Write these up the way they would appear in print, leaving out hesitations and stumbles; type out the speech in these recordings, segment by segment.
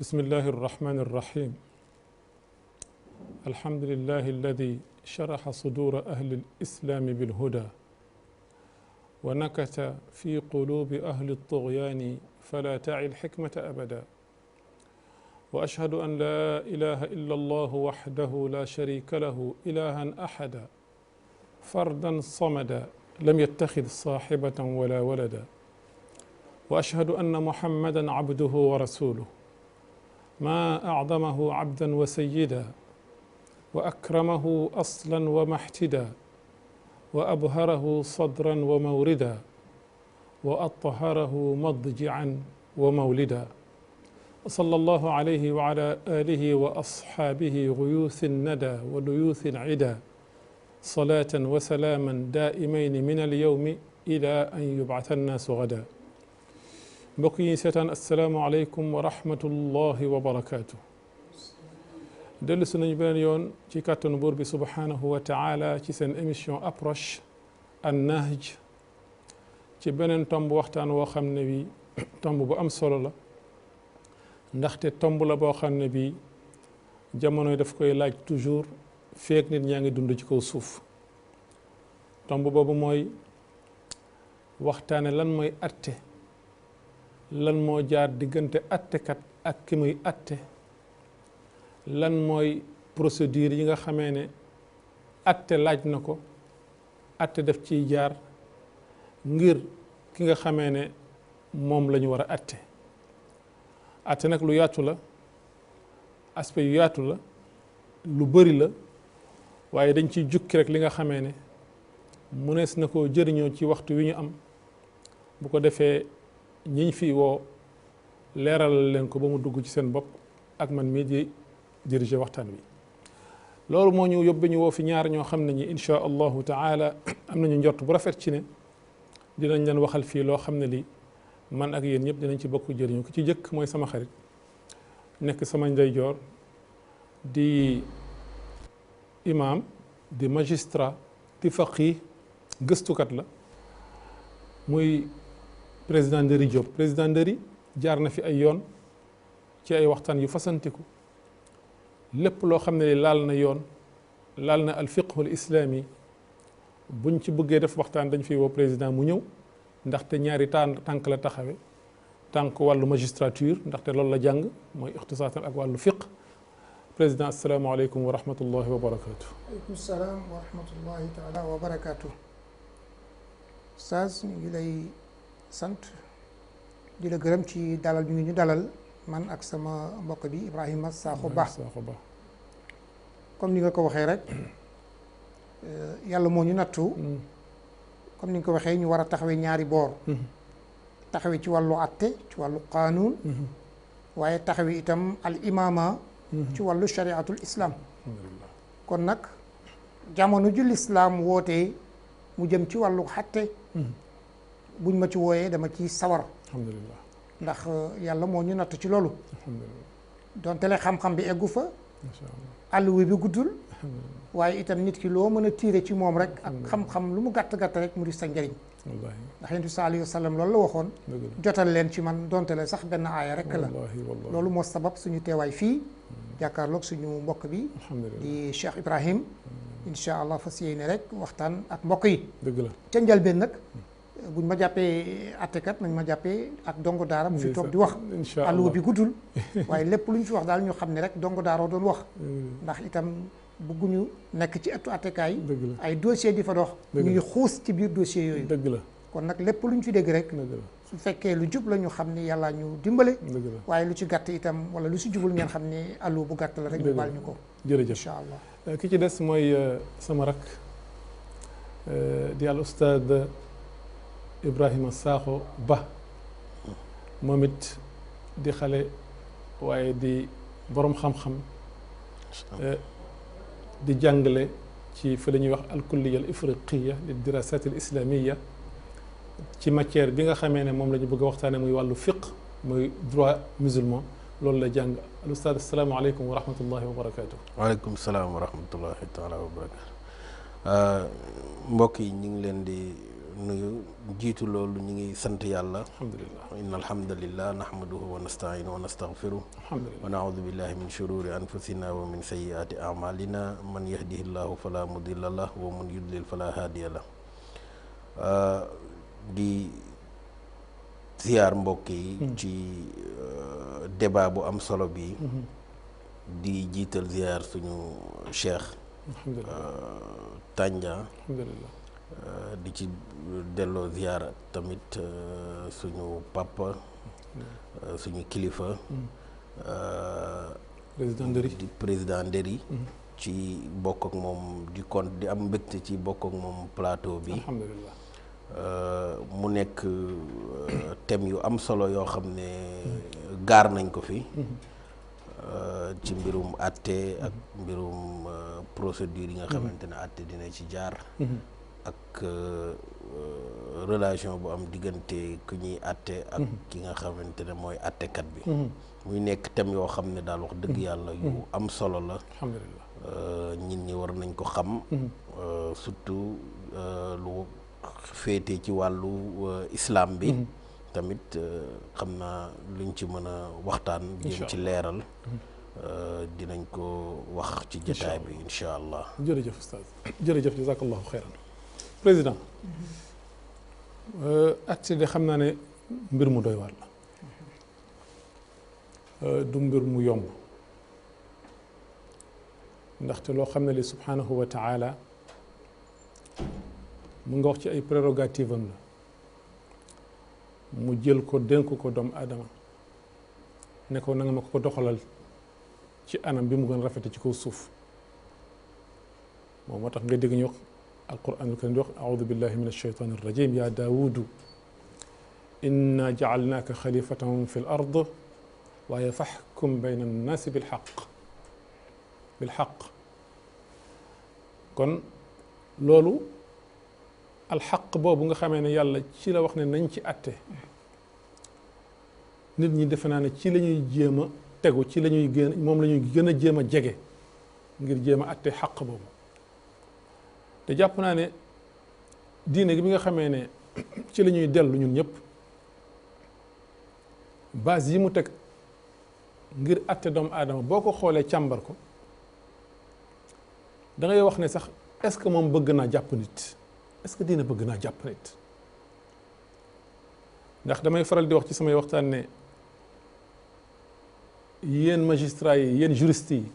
بسم الله الرحمن الرحيم الحمد لله الذي شرح صدور أهل الإسلام بالهدى ونكت في قلوب أهل الطغيان فلا تعي الحكمة أبدا وأشهد أن لا إله إلا الله وحده لا شريك له إلها أحدا فردا صمدا لم يتخذ صاحبة ولا ولدا وأشهد أن محمدا عبده ورسوله ما أعظمه عبدا وسيدا وأكرمه أصلا ومحتدا وأبهره صدرا وموردا وأطهره مضجعا ومولدا صلى الله عليه وعلى آله وأصحابه غيوث الندى وليوث العدا صلاة وسلاما دائمين من اليوم إلى أن يبعث الناس غدا mbokk yi seetaan asalaamualeykum wa rahmatullahi wa barakaatu dellu si nañu beneen yoon ci kàttanu buur bi subhanahu wa taala ci seen émission approche an nahj ci beneen tomb waxtaan woo xam ne bi tomb bu am solo la ndaxte tomb la boo xam ne bi jamono daf koy laaj toujours feek nit ñaa ngi dund ci kaw suuf tomb boobu mooy waxtaane lan mooy atte lan moo jaar diggante attekat ak ki muy atte lan mooy procédure yi nga xamee ne atte laaj na ko atte def ciy jaar ngir ki nga xamee ne moom la ñu war a atte nag lu yaatu la aspect yu yaatu la lu bëri la waaye dañ ciy jukki rek li nga xamee ne mënees na koo jëriñoo ci waxtu wi ñu am bu ko defee ñiñ fi woo leeral leen ko ba mu dugg ci seen bopp ak man mii di diriger waxtaan wi loolu moo ñu yóbbe ñu woo fi ñaar ñoo xam ne ñi insha allahu taala am nañu njort bu rafet ci ne dinañ leen waxal fii loo xam ne li man ak yéen ñëpp dinañ ci bokk jëriñu ki ci jëkk mooy sama xarit nekk sama ndeyjoor di imam di magistrat di faqih gëstukat la muy président Ndëri Diop président Ndëri jaar na fi ay yoon ci ay waxtaan yu fasantiku lépp loo xam ne laal na yoon laal na al fiqhul islami buñ ci bëggee def waxtaan dañ fiy woo président mu ñëw ndaxte ñaari tànk la taxawe tànk wàllu magistrature ndaxte loolu la jàng mooy ixtisaasan ak wàllu fiq président asalaamaaleykum wa rahmatullahi wa barakaatu. aleykum salaam wa rahmatullahi taala wa barakaatu. Oustaz ñu ngi lay sant di la gërëm ci dalal ñu ngi ñu dalal man ak sama mbokk bi Ibrahima Sakho Ba comme ni nga ko waxee rek yàlla moo ñu nattu comme ni nga ko waxee ñu war a taxawee ñaari boor taxawee ci wàllu atte ci wàllu qaanuun waaye taxawee itam al imaama ci wàllu shariatul islam kon nag jamono ju lislaam wootee mu jëm ci wàllu atte buñ ma ci wooyee dama ci sawar alhamdulillah ndax yàlla moo ñu natt ci loolu donte le xam-xam bi eggu fa àll wi bi guddul waaye itam nit ki loo mën a tiire ci moom rek ak xam-xam lu mu gàtt-gàtt rek mu di sa njëriñ ndax yonent bi sallallahu alayhi wa sallam loolu la waxoon jotal leen ci man donte le sax benn aaya rek la loolu moo sabab suñu teewaay fii jàkkaarloog suñu mbokk bi di Cheikh Ibrahim incha allah fas yéene rek waxtaan ak mbokk yi dëgg la ca njëlbeen nag buñ ma jàppee attekat nañ ma jàppee ak dongo daara bu fi toog di wax àlluwa bi guddul waaye lépp lu ñu fi wax daal ñu xam ne rek dongo daaroo doon wax ndax itam bëgguñu nekk ci ëttu attekaay ay dossier di fa dox ñuy xuus ci biir dossier yooyu dëgg la kon nag lépp lu ñu fi dégg rek su fekkee lu jub la ñu xam ni yàlla ñu dimbale waaye lu ci gàtt itam wala lu si jubul ngeen xam ni àlluwa bu gàtt la rek ñu baal ñu ko jërëjëf incha allah ki ci des mooy sama rak di al ustaad Ibrahima Sakho Ba moom it di xale waaye di borom xam-xam di jàngale ci fi la ñuy wax alkulliya al ifriqiya li dirasat al islamiya ci matière bi nga xamee ne moom la ñu bëgg a waxtaane muy wàllu fiq muy droit musulman loolu la jàng al ustaad asalaamaaleykum wa rahmatullahi wa barakaatu. waaleykum salaam wa rahmatullahi taala wa barakaatu. mbokk yi ñu ngi leen di nuyu jiitu loolu ñu ngi sant yàlla. alhamdulillah inna alhamdulillah nahmaduhu wa nasta'inuhu wa nastaghfiruh wa na'udhu billahi min shururi anfusina wa min sayyiati a'malina man yahdihillahu fala mudilla lahu wa man yudlil fala hadiya lahu. di ziyaar mbokk yi ci débat bu am solo bi di jiital ziyaar suñu cheikh Tandia di ci delloo ziyaar tamit suñu papa suñu kilifa di président Nderi ci bokk ak moom di am mbégte ci bokk ak moom plateau bi. alhamdulillah mu nekk thème yu am solo yoo xam ne gaar nañ ko fi ci mbirum àtte ak mbirum procédure yi nga xamante ne àtte dina ci jaar ak relation bu am diggante ku ñuy àtte ak ki nga xamante ne mooy àttekat bi muy nekk thème yoo xam ne daal wax dëgg yàlla yu am solo la. alhamdulillah nit ñi war nañ ko xam surtout lu féete ci wàllu islam bi tamit xam naa luñ ci mën a waxtaan jéem ci leeral dinañ ko wax ci jotaay bi incha allah. jërëjëf ustaz jërëjëf jazakallahu xeyran président àtte de xam naa ne mbir mu doy waar la du mbir mu yomb ndaxte loo xam ne li subhanahu wa taala mu nga wax ci ay prérogative am la mu jël ko dénk ko doomu aadama ne ko na nga ma ko doxalal ci anam bi mu gën rafete ci kaw suuf moom moo tax nga dégg ñu wax alquranul karim di wax aoudu billahi min alsheytani arrajim ya daawudu inna jaalnaaka xalifatan fi l ard waaye faxkum bayna annaasi bilxaq kon loolu alxaq boobu nga xamee ne yàlla ci la wax ne nañ ci atte nit ñi defe naa ne ci la ñuy jéem a tegu ci la ñuy gën moom la ñuy gën a jéem a jege ngir jéem a atte xaq boobu te jàpp naa ne diine gi bi nga xamee ne ci la ñuy dellu ñun ñëpp base yi mu teg ngir atte doomu aadama boo ko xoolee càmbar ko da ngay wax ne sax est-ce que moom bëgg naa jàpp nit est-ce que diine bëgg naa jàpp nit ndax damay faral di wax ci samay waxtaan ne yéen magistrats yi yéen juristes yi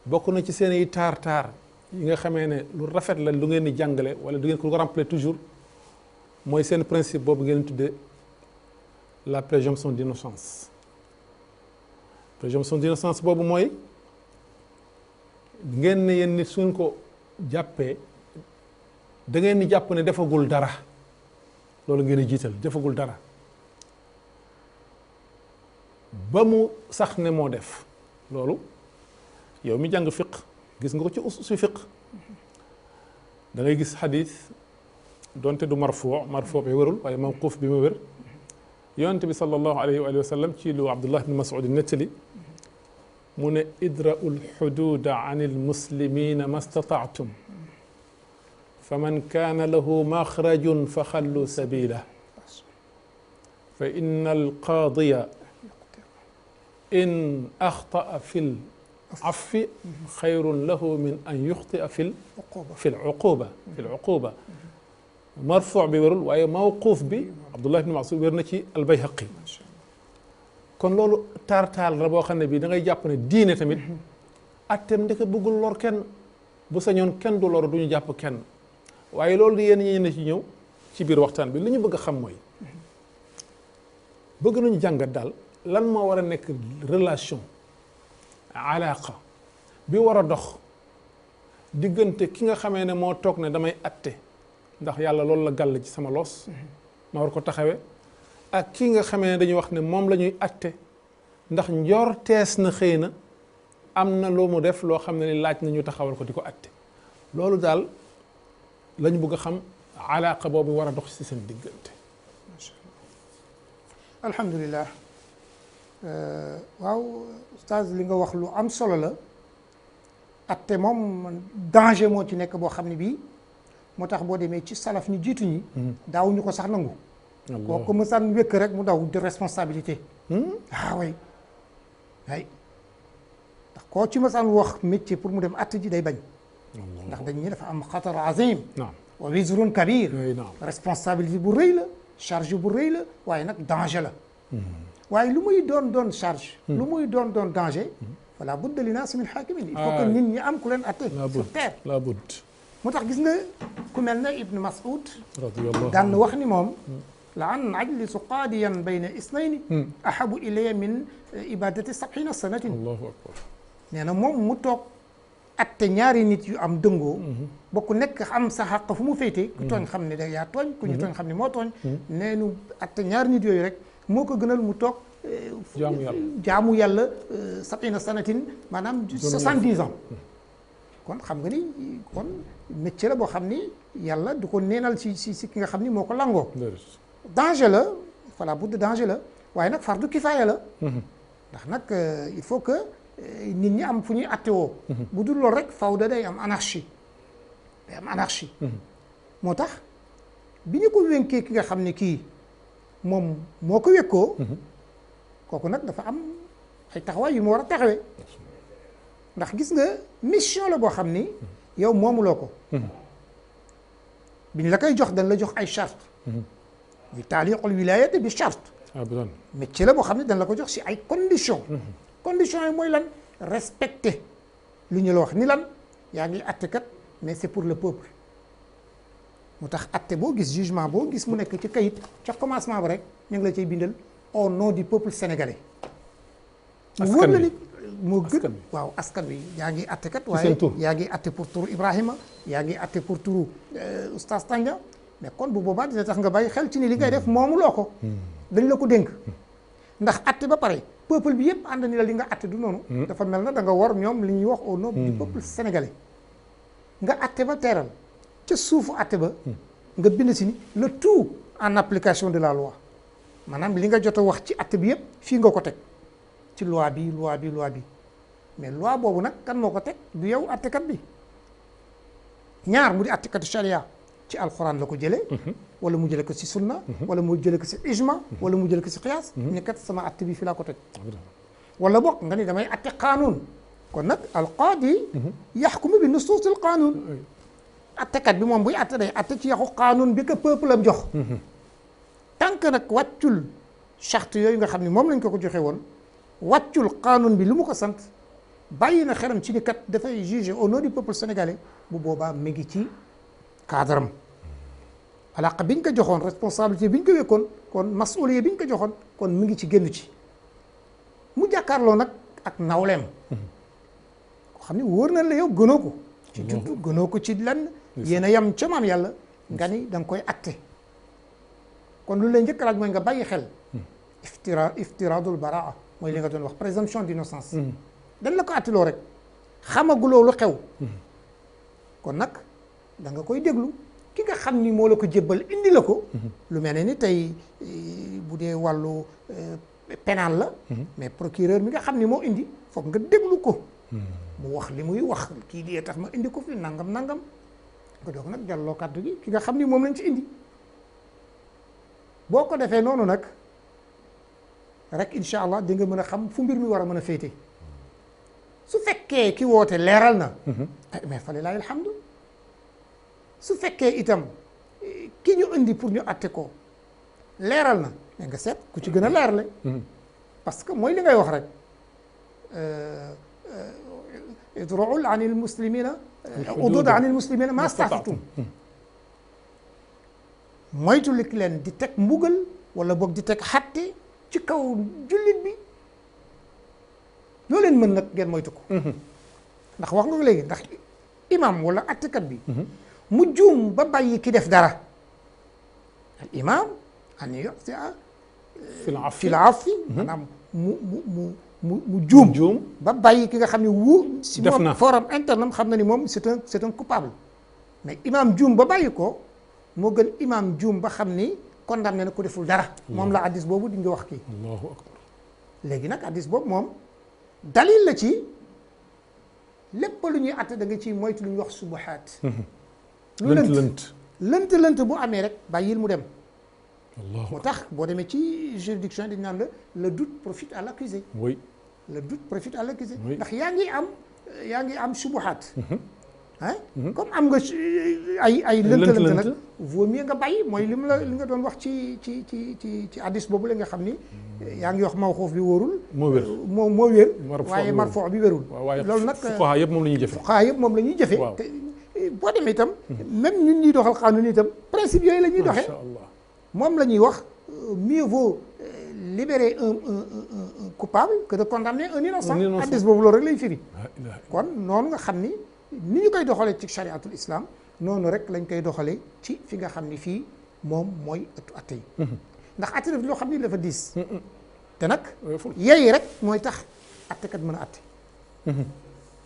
bokk na ci seen i taar yi nga xamee ne lu rafet la lu ngeen di jàngale wala du ngeen ko rappeler toujours mooy seen principe boobu ngeen tuddee la présomption d'innocence présomption d'innocence boobu mooy ngeen ne yéen nit suñ ko jàppee da ngeen di jàpp ne defagul dara loolu ngeen di jiital defagul dara ba mu sax ne moo def loolu yow mi jàng fiq gis nga ko ci usul fiq da ngay gis xadis donte du marfuu bi wérul waaye mawquuf bi mu wér yonent bi sallallahu alayhi wa sallam ci lu Abdullah ibn Mas'ud nettali mu ne idra'u lxududa an almuslimina ma stataatum fa man kaana lahu maxrajun fa xallu sabila fa inna alqaadiya in axtaa fi laffi xayrun lahu min an yuxtia fi luquba marfuu bi wérul waaye mawquuf bi Abdullah ibn Mas'ud wér na ci albayhaqi kon loolu taar la boo xam ne bii da ngay jàpp ne diine tamit atteem ndeke bëggul lor kenn bu sañoon kenn du lor du ñu jàpp kenn waaye loolu yéen ñi ne ci ñëw ci biir waxtaan bi li ñu bëgg a xam mooy bëgg nañu jàngat daal lan moo war a nekk relation alaaqa bi war a dox diggante ki nga xamee ne moo toog ne damay atte ndax yàlla loolu la gàll ci sama loos ma war ko taxawee ak ki nga xamee ne dañuy wax ne moom la ñuy atte ndax njortees na xëy na am na loo mu def loo xam ne ni laaj na ñu taxawal ko di ko atte loolu daal lañu bëgg a xam alaaqa boobu war a dox ci seen diggante. alhamdulilah waaw ustaaz li nga wax lu am solo la atte moom danger moo ci nekk boo xam ne bii moo tax boo demee ci salaf ñu jiitu ñi daawuñu ko sax nangu kooku mësaan wékk rek mu daw de responsabilité way ndax koo ci mësaan wax métier pour mu dem att ji day bañ ndax dañ ñi dafa am xatar azim wa wizrun kabir responsabilité bu rëy la charge bu rëy la waaye nag danger la waaye lu muy doon charge lu muy doon danger fala budda li naas min xaakimin il faut que nit ñi am ku leen atte sur terre la budd moo tax gis nga ku mel ne Ibn Mas'ud daan wax ni moom la an ajlisu qaadiyan bayna isnayni ahabu ilaya min ibadati sab'ina sanatin allahu akbar nee na moom mu toog atte ñaari nit yu am dëngoo ba ku nekk am sa xàq fu mu féete ku tooñ xam ne da yaa tooñ ku ñu tooñ xam ne moo tooñ nee nu atte ñaari nit yooyu rek moo ko gënal mu toog jaamu yàlla sab'ina sanatin maanaam 70 ans kon xam nga ni kon métier la boo xam ni yàlla du ko neenal si ki nga xam ni moo ko langoo danger la fala budde danger la waaye nag fardu kifaaya la ndax nag il faut que nit ñi am fu ñuy attewoo bu dul loolu rek fawda day am anarchie moo tax bi ñu ko wénkee ki nga xam ne kii moom moo ko wékkoo kooku nag dafa am ay taxawaay yu mu war a taxawee ndax gis nga mission la boo xam ni yow moomuloo ko bi ñu la koy jox dañ la jox ay charte muy taaliqul wilayati bi charte métier la boo xam ne dañ la ko jox si ay conditions conditions yi mooy lan respecter li ñu la wax ni lan yaa ngi attekat mais c'est pour le peuple moo tax atte boo gis jugement boo gis mu nekk ci kayit ca commencement ba rek ñu ngi la cay bindal au nom du peuple sénégalais mu wóor la ni moo gën waaw askan wi yaa ngi attekat waaye yaa ngi atte pour turu Ibrahima yaa ngi atte pour turu oustaz Tanja mais kon bu boobaa dina tax nga bàyyi xel ci ni li ngay def moomuloo ko dañ la ko dénk ndax atte ba pare peuple bi yëpp ànd ni la li nga atte du noonu dafa mel na da nga war ñoom li ñuy wax au nom du peuple sénégalais nga atte ba teeral ca suufu atte ba nga bind si ni le tout en application de la loi maanaam li nga jot a wax ci atte bi yëpp fii nga ko teg ci loi bi mais loi boobu nag kan moo ko teg du yow attekat bi ñaar mu di attekatu sharia ci alxuraan la ko jëlee wala mu jële ko si sunna wala mu jële ko si ijma wala mu jële ko si qiyaas ni kat sama atte bi fi laa ko teg wala bokk nga ni damay atte qaanuun kon nag alqaadi yaxkumu bi nusuusil qaanuun attekat bi moom buy atte day atte ci yaxu qaanuun bi ko peuple am jox tant que nag wàccul charte yooyu nga xam ne moom lañ ko joxe woon wàccul qaanuun bi lu mu ko sant bàyyi na xeram ci ni kat dafay juger au nom du peuple sénégalais bu boobaa mi ngi ci cadre am alaqa bi ñu ko joxoon responsabilité bi ñu ko wekkoon kon masuliya bi ñu ko joxoon kon mi ngi ci génn ci mu jàkkaarloo nag ak nawleem ko xam ne wóor na la yow gënoo ko ci juddu gënoo ko ci lan yéen a yem ca maam yàlla nga ni da nga koy atte kon lu lay njëkk laaj mooy nga bàyyi xel iftiradul baraa mooy li nga doon wax présomption d'innocence dañ la ko attiloo rek xamaguloo lu xew kon nag da nga koy déglu ki nga xam ni moo la ko jébbal indi la ko lu mel ne ni tey bu dee wàllu pénal la mais procureur mi nga xam ni moo indi foog nga déglu ko mu wax li muy wax kii lii tax ma indi ko fi nangam nga doog nag jàlloo kàddu gi ki nga xam ni moom lañ ci indi boo ko defee noonu nag rek incha allah di nga mën a xam fu mbir mi war a mën a féete su fekkee ki woote leeral na mais fa lillahi alhamdu su fekkee itam ki ñu indi pour ñu atte ko leeral na mais nga seet ku ci gën a leerle parce que mooy li ngay wax rek idruul an il muslimina udud an il muslimina ma statatum moytu lik leen di teg mbugal wala boog di teg xatte ci kaw jullit bi loo leen mën nag ngeen moytu ko ndax wax nga ko léegi ndax imam wala attekat bi mu juum ba bàyyi ki def dara al imam an yuti fi l afi maanaam mu juum ba bàyyi ki nga xam ne si moom forum interne am xam na ni moom c'est un coupable mais imam juum ba bàyyi ko moo gën imam juum ba xam ni condamné na ku deful dara moom la addis boobu di nga wax kii allahu akbar léegi nag addis boobu moom dalil la ci lépp lu ñuy atte da nga ciy moytu lu ñuy wax subuhaat lu lënt bu amee rek bàyyil mu dem. moo tax boo demee ci juridiction dañ naan la le doute profite à l'accusé. oui le doute profite à l'accusé. ndax yaa ngi am subuhaat. comme am nga ay lënt nag vaut mieux nga bàyyi mooy li nga doon wax ci hadis boobu la nga xam ni yaa ngi wax mawxuuf bi wóorul. moo wér waaye marfuu bi wérul. loolu nag fuqahaa yëpp moom la ñuy jëfe. fuqahaa yëpp moom la ñuy jëfe. te boo demee itam même ñun ñuy doxal xanuun itam principe yooyu la ñuy doxee. moom la ñuy wax mieux vaut libérer un coupable que de condamner un innocent. hadis boobu loolu rek lay firi. kon noonu nga xam ni ñu koy doxalee ci chariatul islam noonu rek lañ koy doxalee ci fi nga xam ni fii moom mooy ëttu atte yi. ndax atte daf loo xam ni dafa diis. te nag yeey rek mooy tax attekat mën a atte.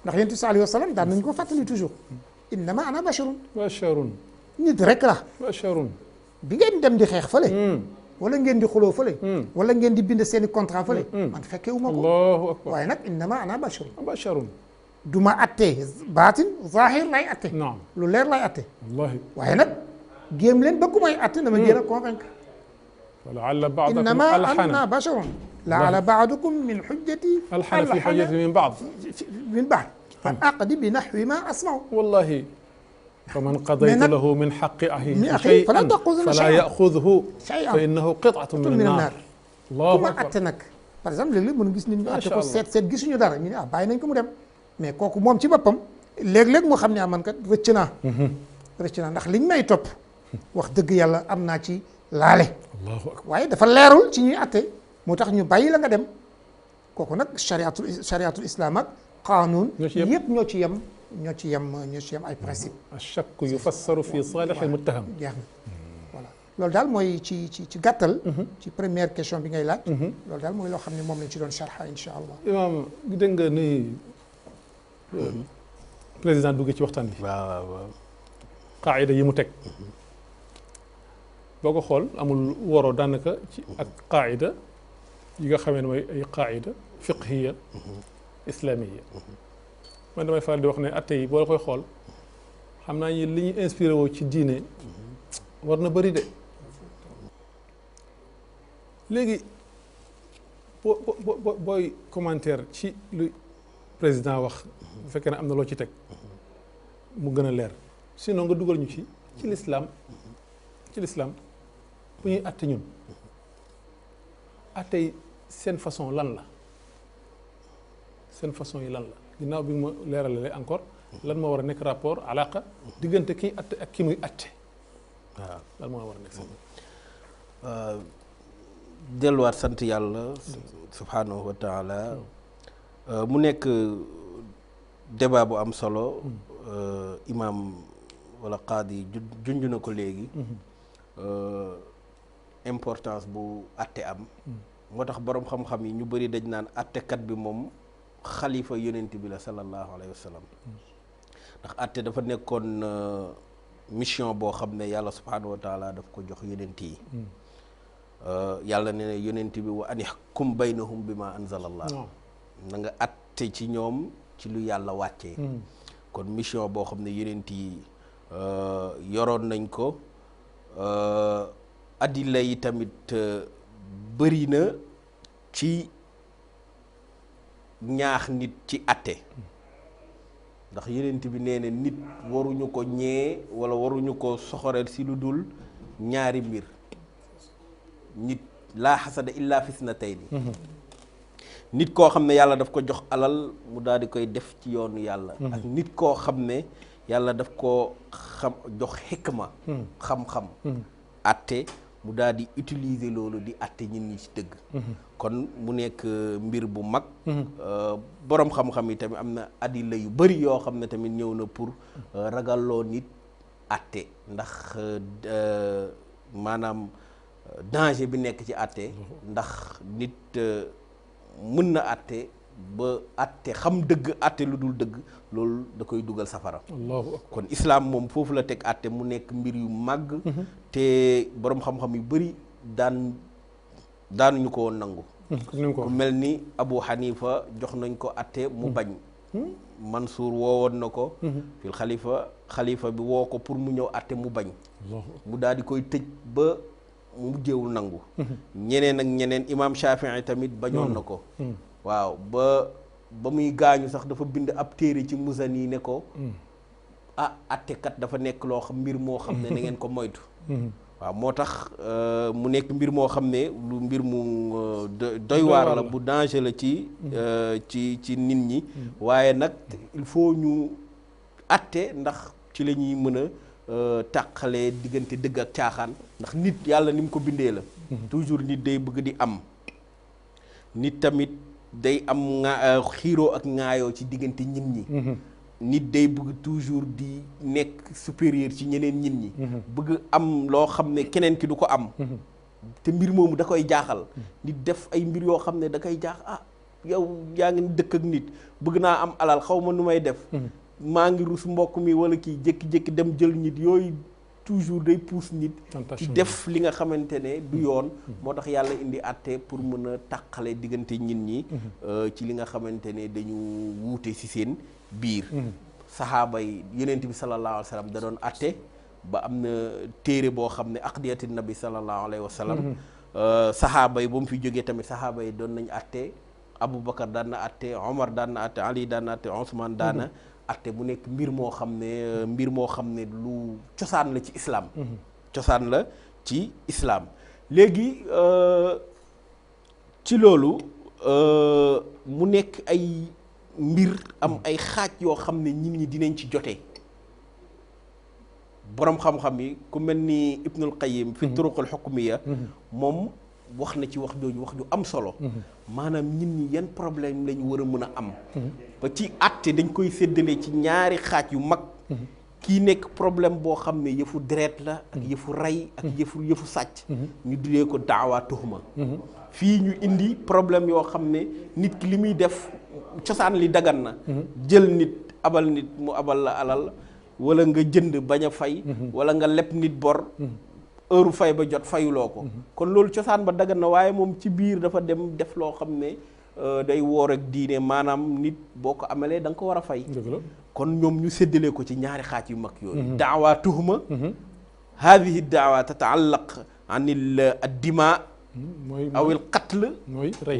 ndax yonent bi sallallahu alayhi wa sallam daan nañu ko fàttali toujours. innama ana basharun. nit rek la. bi ngeen dem di xeex fële. wala ngeen di xuloo fële. wala ngeen di bind seeni contrat fële. man fekkee wu ma ko. allahu akbar waaye nag innama ana basharun. du ma attee baatin zahir lay atte. naam lu leer lay atte. wallaahi waaye nag géem leen bëggu may atte dama gën a convaincre. walaalla ba'dakum innama alxana ana basharun laala ba'dukum min xujjati alxana fi xujjati min ba'd fa aqdi bi naxwi ma asma'u. wallaahi faman qadaytu lahu min xaqi axiihi shay'an falaa yaxudhu fa innahu qit'atun min annaar. ku ma atte nag par exemple léeg-léeg mën gis nit ñu atte ko seet gisuñu dara ñu ne bàyyi nañ ko mu dem. mais kooku moom ci boppam léeg-léeg moo xam ne man kat rëcc naa ndax liñ may topp wax dëgg yàlla am naa ci laale. allahu akbar waaye dafa leerul ci ñuy atte moo tax ñu bàyyi la nga dem kooku nag chariatul islam ak qaanuun yëpp ñoo ci yem ay principe. ash-shakku yufassaru fi saalih al-muttaham. jeex na voilà loolu daal mooy ci gàttal. ci première question bi ngay laaj. loolu daal mooy loo xam ne moom lañ ci doon sharxa incha allah. imaam dégg nga ni président dugg ci waxtaan bi. waaw. qaayida yi mu teg. boo ko xool amul waroo daanaka ci ak qaayida yi nga xamee ne mooy ay qaayida fiqhiya islamiya. man damay faral di wax ne atte yi boo koy xool xam naa ni li ñu inspiré woo ci diine war na bëri de. léegi booy commentaire ci lu président wax bu fekkee ne am na loo ci teg mu gën a leer sinon nga dugal ñu ci lislaam bu ñuy atte ñun atte yi seen façon lan la seen façon yi lan la ginnaaw bi ma leeralalee encore lan moo war a nekk rapport alaqa diggante kii atte ak ki muy atte waaw lan moo war a nekk seen delluwaat sant yàlla subhaanahu wa taala mu nekk débat bu am solo imam wala qaadi junj na ko léegi importance bu atte am moo tax boroom xam-xam yi ñu bëri dañ naan attekat bi moom xalifa yonent bi la sallallahu alayhi wa sallam ndax atte dafa nekkoon mission boo xam ne yàlla subhaanahu wa taala daf ko jox yonent yi yàlla ne ne yonent bi wa an yahkum baynahum bi ma anzalallah na nga atte ci ñoom ci lu yàlla wàccee kon mission boo xam ne yonent yi yoroon nañ ko adilla yi tamit bëri na ci ñaax nit ci atte ndax yonent bi nee na nit waruñu ko ñee wala waruñu ko soxoreel si lu dul ñaari mbir nit laa xasada illa fisnatayni nit koo xam ne yàlla daf ko jox alal mu daal di koy def ci yoonu yàlla ak nit koo xam ne yàlla daf ko jox xikma xam-xam atte mu daal di utiliser loolu di atte ñit ñi ci dëgg kon mu nekk mbir bu mag boroom xam-xam yi tamit am na adilla yu bari yoo xam ne tamit ñëw na pour ragalloo nit atte ndax maanaam danger bi nekk ci atte ndax nit mën na atte ba atte xam dëgg atte lu dul dëgg loolu da koy dugal safara allahu akbar kon islaam moom foofu la teg atte mu nekk mbir yu màgg te boroom xam-xam yu bëri daanuñu ko woon nangu ku mel ni Abu Hanifa jox nañ ko atte mu bañ Mansour woowoon na ko fil xalifa bi woo ko pour mu ñëw àtte mu bañ mu daal di koy tëj ba mu mujjewul nangu ñeneen ak ñeneen imam Shafii tamit bañoon na ko waaw ba muy gaañu sax dafa bind ab téere ci Muzani ne ko àttekat dafa nekk loo xam mbir moo xam ne na ngeen ko moytu waaw moo tax mu nekk mbir moo xam ne lu mbir mu doy waar la bu danger la ci nit ñi waaye nag il faut ñu àtte ndax ci la ñuy mën a tàqalee diggante dëgg ak caaxaan ndax nit yàlla ni mu ko bindee la toujours nit day bëgg di am nit tamit day am xiiroo ak ŋaayoo ci diggante nit ñi nit day bëgg toujours di nekk supérieur ci ñeneen nit ñi bëgg am loo xam ne keneen ki du ko am te mbir moomu da koy jaaxal nit def ay mbir yoo xam ne da koy jaax yow yaa ngi dëkk ak nit bëgg naa am alal xaw ma nu may def maa ngi rus mbokk mi wala kii jékki-jékki dem jël nit yooyu toujours day pousse nit ci def li nga xamante ne du yoon moo tax yàlla indi àtte pour mën a tàqale diggante nit ñi ci li nga xamante ne dañu wuute ci seen biir saxaaba yi yonent bi sallallahu alayhi wa sallam da doon àtte ba am na téere boo xam ne aqdiyati nabi sallallahu alayhi wa sallam saxaaba yi ba mu fi jógee tamit saxaaba yi doon nañ àtte Aboubacar daan na àtte Omar daan na àtte Ali daan na àtte Ousmane daan na àtte mu nekk mbir moo xam ne lu cosaan la ci islam cosaan la ci islam léegi ci loolu mu nekk ay mbir am ay xaaj yoo xam ne nit ñi dinañ ci jotee boroom xam-xam yi ku mel ni Ibnul Qayyim fi turuqul hukmiya moom wax na ci wax jooju wax ju am solo maanaam nit ñi yan problème lañu war a mën a am ba ci àtte dañ koy séddale ci ñaari xaaj yu mag kii nekk problème boo xam ne yëfu deret la ak yëfu rey ak yëfu sàcc ñu dudee ko daawaa tuhuma fii ñu indi problème yoo xam ne nit ki li muy def cosaan li dagan na jël nit abal nit mu abal la alal wala nga jënd bañ a fay wala nga leb nit bor heure fay ba jot fayuloo ko kon loolu cosaan ba dagan na waaye moom ci biir dafa dem def loo xam ne day woor ak diine maanaam nit boo ko amalee da nga ko war a fay kon ñoom ñu séddale ko ci ñaari xaaj yu mag yooyu daawaa tuhuma haadihi daawa tataallaq an ad dima aw al qatl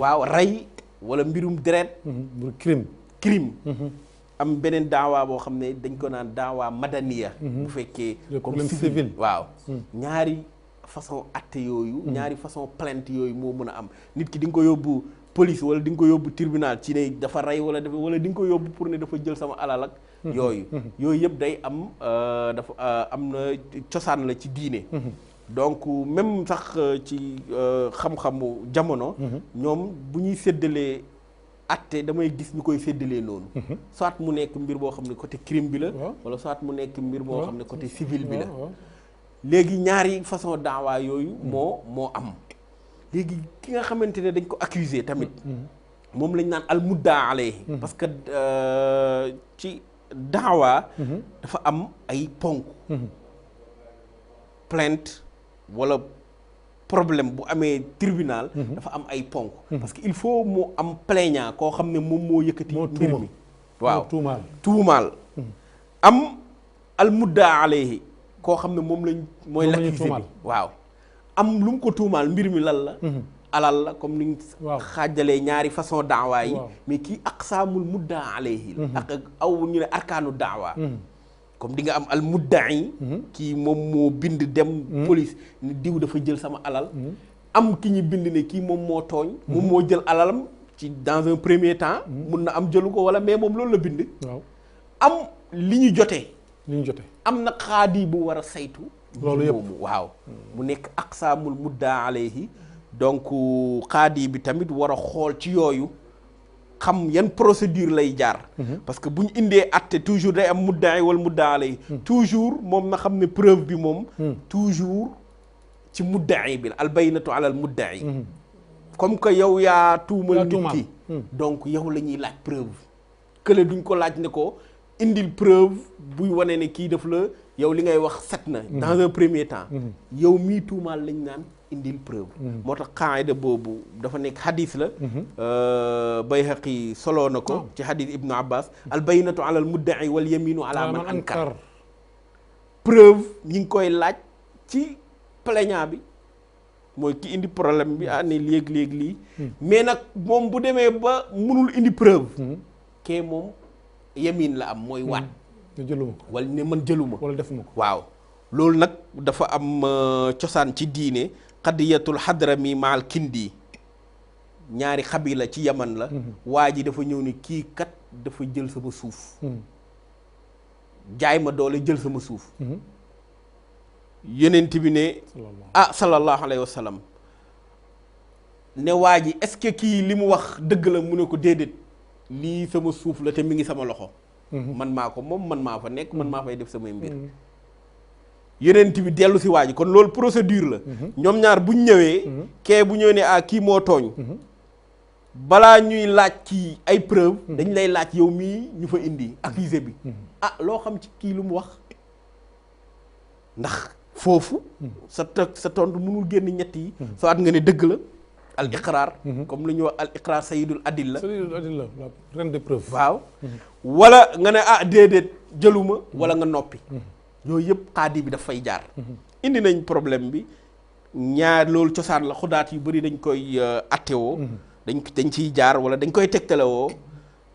waaw rey wala mbirum deret crime am beneen daawaa boo xam ne dañ ko naan daawaa madaniya bu fekkee comme civil waaw ñaari façon acte yooyu ñaari façon plainte yooyu moo mën a am nit ki di nga ko yóbbu police wala di nga ko yóbbu tribunal ci ne dafa rey wala di nga ko yóbbu pour ne dafa jël sama alal ak yooyu yëpp day am dafa am na cosaan la ci diine donc même sax ci xam-xamu jamono ñoom bu ñuy séddalee atte damay gis ñu koy séddalee noonu soit mu nekk mbir boo xam ne côté crime bi la wala soit mu nekk mbir boo xam ne côté civil bi la léegi ñaari façon daawaa yooyu moo am léegi ki nga xamante ne dañ ko accusé tamit moom lañ naan al muddaa alayhi parce que ci daawaa dafa am ay ponk plainte wala problème bu amee tribunal dafa am ay ponk parce que il faut mu am plaignant koo xam ne moom moo yëkkati mbir mi waaw tuumaal am al muddaa alayhi koo xam ne moom lañ mooy l'accusé bi waaw am lu mu ko tuumaal mbir mi lan la alal la comme ni xaajalee ñaari façon daawaa yi mais kii aqsaamul muddaa alayhi la ak aw ñu ne arkaanu daawaa comme di nga am al mudda'i kii moom moo bind dem police ni diw dafa jël sama alal am ki ñu bind ne kii moom moo tooñ moom moo jël alalam ci dans un premier temps mun na am jëlu ko wala mais moom loolu la bind am li ñu jotee am na xaadi bu war a saytu loolu yëpp waaw mu nekk aqsaamul muddaa alayhi donc xaadi bi tamit war a xool ci yooyu xam yan procédure lay jaar parce que bu ñu indee atte toujours day am mudda'i wal muddaa alayhi toujours moom na xam ne preuve bi moom toujours ci mudda'i bi la al baynatu ala al mudda'i comme que yow yaa tuumal nit ki donc yow la ñuy laaj preuve kële duñ ko laaj ne ko indil preuve buy wane ne kii daf la yow li ngay wax set na dans un premier temps yow mii tuumaal lañ naan indil preuve moo tax qaida boobu dafa nekk hadis la Bayhaqi soloo na ko ci hadis Ibnu Abbas al bayyinatu ala al mudda'i wal yaminu ala man ankar preuve ñi ngi koy laaj ci plaignant bi mooy ki indi problème bi ne léegi lii mais nag moom bu demee ba mënul indi preuve kee moom yamin la am mooy waat ne jëluma ko wala ne man jëluma wala defuma ko waaw loolu nag dafa am cosaan ci diine qadiyatul hadrami maal kindi ñaari xabila ci yaman la waa ji dafa ñëw ni kii kat dafa jël sama suuf jaay ma doole jël sama suuf yonent bi ne sallallahu alayhi wa sallam ne waa ji est-ce que kii li mu wax dëgg la mu ne ko déedéet lii sama suuf la te mi ngi sama loxo man maa ko moom man maa fa nekk man maa fay def samay mbir yonent bi dellu si waa ji kon loolu procédure la ñoom ñaar buñ ñëwee kee bu ñëwee ne kii moo tooñ balaa ñuy laaj ci ay preuve dañ lay laaj yow mii ñu fa indi accusé bi loo xam ci kii lu mu wax ndax foofu sa tontu mënul génn ñett yi soo at nga ne dëgg la al iqraar comme lu ñuy wax al iqraar sayidul adilla la reine de preuve waaw wala nga ne déedéet jëluma wala nga noppi yooyu yëpp xaadi bi daf fay jaar indi nañ problème bi ñaar loolu cosaan la xudaat yu bëri dañ koy attewoo dañ ciy jaar wala dañ koy tegtalewoo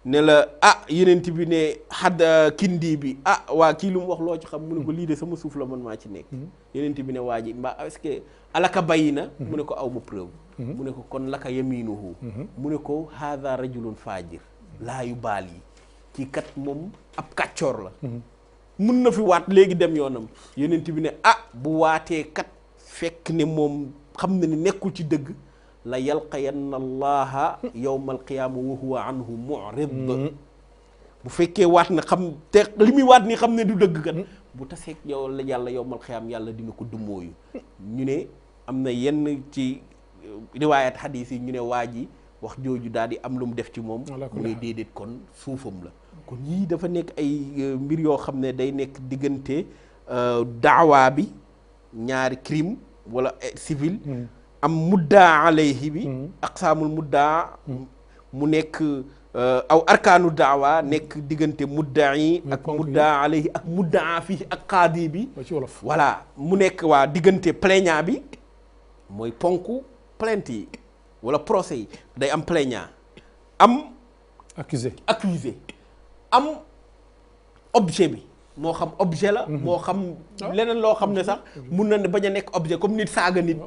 ne la yenent bi ne xadd kindi bi waa kii lu mu wax loo ci xam mu ne ko lii de sama suuf la man maa ci nekk yenent bi ne waa ji mbaa est-ce que alaka bayi na mu ne ko aw ma preuve mu ne ko kon laka yaminuhu mu ne ko haada rajulun faajir laa yu baal yi kii kat moom ab kàccoor la mun na fi waat léegi dem yoonam yenent bi ne bu waatee kat fekk ne moom xam na ni nekkul ci dëgg la yalqayanna allaha yawma alqiyaama wa huwa anhu mu'rid bu fekkee waat na xam te li muy waat ni xam ne du dëgg kat bu taseeg yow la yàlla yawmal qiyaama yàlla dina ko dummóoyu ñu ne am na yenn ci riwaayat hadis yi ñu ne waa ji wax jooju daal di am lu mu def ci moom mu ne déedéet kon suufam la kon yii dafa nekk ay mbir yoo xam ne day nekk diggante daawaa bi ñaari crime wala civil am muddaa alayhi bi aqsaamul muddaa mu nekk aw arkaanu daawa nekk diggante muddaa yi ak muddaa alayhi ak muddaa fii ak qaadi bi ci wolof voilà mu nekk waa diggante plaignant bi mooy ponku plainte yi wala procès yi day am plaignant am accusé am objet bi moo xam objet la moo xam leneen loo xam ne sax mun na ne bañ a nekk objet comme nit saaga nit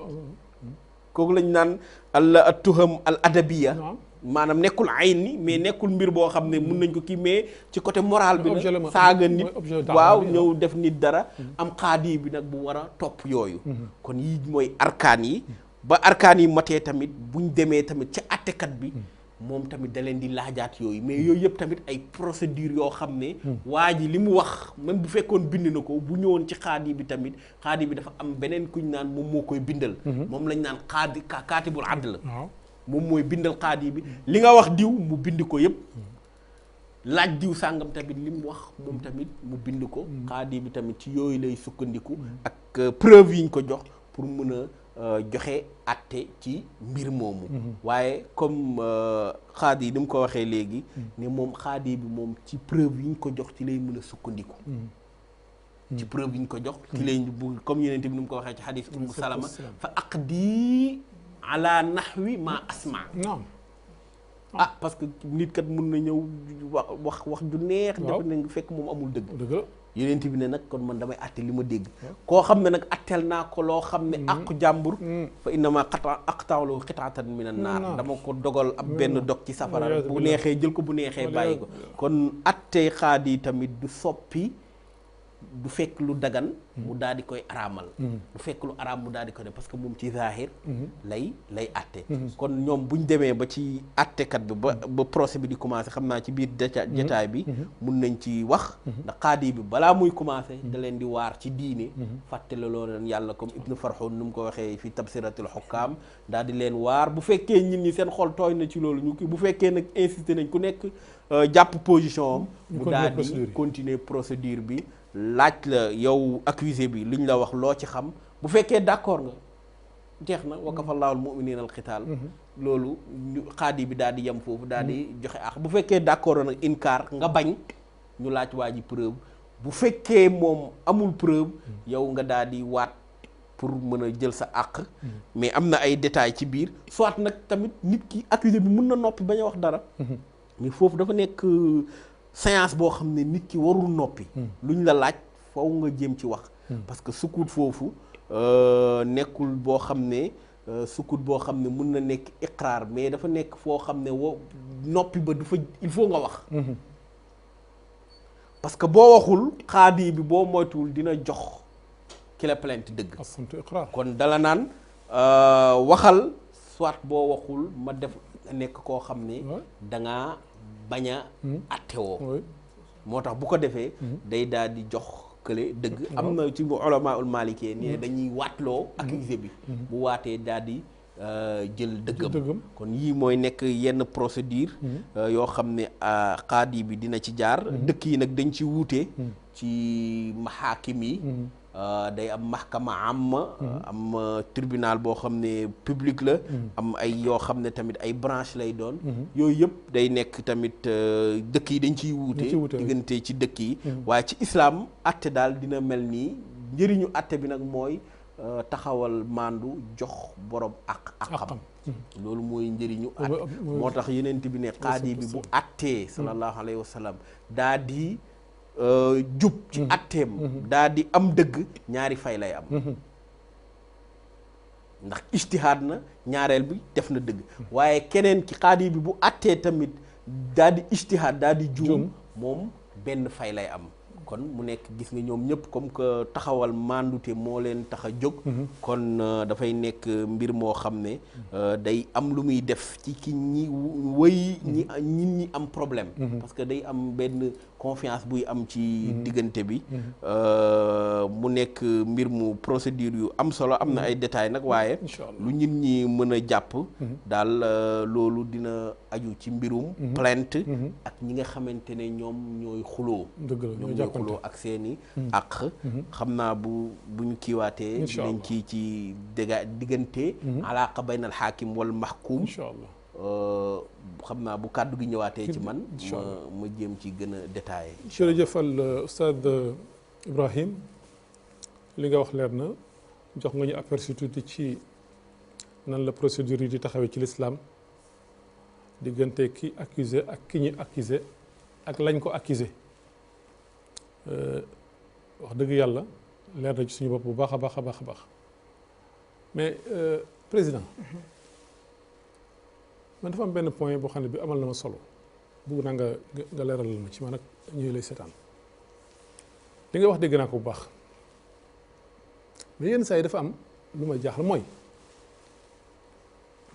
kooku lañ naan al tuham al adabiya maanaam nekkul ayn ni mais nekkul mbir boo xam ne mun nañ ko kii mais ci côté moral bi la saaga nit waaw ñëw def nit dara am xaadi bi nag bu war a topp yooyu kon yi mooy arkaan yi ba arkaan yi matee tamit buñ demee tamit ci attekat bi moom tamit da leen di laajaat yooyu mais yooyu yëpp tamit ay procédure yoo xam ne waa ji li mu wax même bu fekkoon bind na ko bu ñëwoon ci xaadi bi tamit xaadi bi dafa am beneen kuñ naan moom moo koy bindal moom lañ naan kaatibul adl moom mooy bindal xaadi bi li nga wax diw mu bind ko yëpp laaj diw sàngam tamit li mu wax moom tamit mu bind ko xaadi bi tamit ci yooyu lay sukkandiku ak preuve yi ñu ko jox pour mën a joxe atte ci mbir moomu waaye comme xaadi yi ni mu ko waxee léegi ne moom xaadi bi moom ci preuve yi ñu ko jox ci lay mën a sukkandiku ci preuve yi ñu ko jox ci lay comme yeneen bi ni mu ko waxee ci xadis Ummu Salama fa aqdi ala nahwi ma asma parce que nit kat mun na ñëw wax ju neex dafa ne fekk moom amul dëgg yonent bi ne nag kon man damay atte li ma dégg koo xam ne nag atteel naa ko loo xam ne aqu jàmbur fa innama aqta'u qit'atan minan naar dama ko dogal ab benn dog ci safara bu neexee jël ko bu neexee bàyyi ko kon atte xaadi tamit du soppi du fekk lu dagan mu daal di koy araamal du fekk lu araam mu daal di koy def parce que moom ci zahir lay atte kon ñoom buñ demee ba ci attekat bi ba procès bi di commencé xam naa ci biir jataay bi mun nañ ci wax ndax xaadi bi balaa muy commencé da leen di waar ci diine fàttale loo leen yàlla comme Ibnu Farxun nu mu ko waxee fi tabsiratul xukkaam daal di leen waar bu fekkee nit ñi seen xol tooy na ci loolu ñu kii bu fekkee nag insisté nañ ku nekk jàpp position am mu daal di continuer procédure bi laaj la yow accusé bi liñ la wax loo ci xam bu fekkee d'accord nga jeex na wa kafallaahu al-mu'miniina al-qitaal loolu xaadi bi daal di yem foofu daal di joxe ak bu fekkee d'accord nag inkaar nga bañ ñu laaj waa ji preuve bu fekkee moom amul preuve yow nga daal di waat pour mën a jël sa àq mais am na ay détails ci biir soit nag tamit nit ki accusé bi mën na noppi bañ a wax dara mais foofu dafa nekk séance boo xam ne nit ki warul noppi luñ la laaj faw nga jéem ci wax parce que sukut foofu nekkul boo xam ne sukut boo xam ne mun na nekk iqraar mais dafa nekk foo xam ne noppi ba du fa il faut nga wax parce que boo waxul xaadi bi boo moytuwul dina jox ki la plainte dëgg kon dala naan waxal soit boo waxul ma def nekk koo xam ne dangaa bañ a attewoo moo tax bu ko defee day daal di jox kële dëgg am na ci ulama ul maalikee nii dañuy waatloo accusé bi bu waatee daal di jël dëggam kon yii mooy nekk yenn procédure yoo xam ne qaadi bi dina ci jaar dëkk yi nag dañ ci wuute ci mahaakim yi day am mahkama am tribunal boo xam ne public la am ay yoo xam ne tamit ay branche lay doon yooyu yëpp day nekk tamit dëkk yi dañ ciy wuute diggante ci dëkk yi waaye ci islam atte daal dina mel nii njëriñu atte bi nag mooy taxawal mandu jox borom àqam loolu mooy njëriñu atte moo tax yenent bi ne qaadi bi bu attee sallallahu alayhi wa sallam daa di jub ci atteem daa di am dëgg ñaari fay lay am ndax ijtihaad na ñaareel bi def na dëgg waaye keneen ki qaadi bi bu attee tamit daa di ijtihaad daa di juum moom benn fay lay am kon mu nekk gis nga ñoom ñëpp comme que taxawal mandute moo leen tax a jóg kon dafay nekk mbir moo xam ne day am lu muy def ci ki ñi wëy ñi am problème parce que day am benn confiance buy am ci diggante bi mu nekk mbir mu procédure yu am solo am na ay détails nag waaye lu nit ñi mën a jàpp daal loolu dina aju ci mbirum plainte ak ñi nga xamante ne ñoom ñooy xuloo xuloo ak seeni àq xam naa buñ kiiwaatee dinañ ci diggante alaaqa bayna al xaakim wal mahkum xam naa bu kàddu gi ñëwaatee ci man ma jéem ci gën a détaillé jërëjëf al Oustaz Ibrahim li nga wax leer na jox nga ñu aperçu tuuti ci nan la procédure yi di taxawee ci l'islam diggante ki accusé ak ki ñu accusé ak lañ ko accusé wax dëgg yàlla leer na ci suñu bopp bu baax a baax a baax a baax mais président man dafa am benn point boo xam ne bi amal na ma solo bugg naa nga leeralal ma ci man ak ñuy lay seetaan li nga wax dégg naa ko bu baax mais yenn saa yi dafa am lu may jaaxal mooy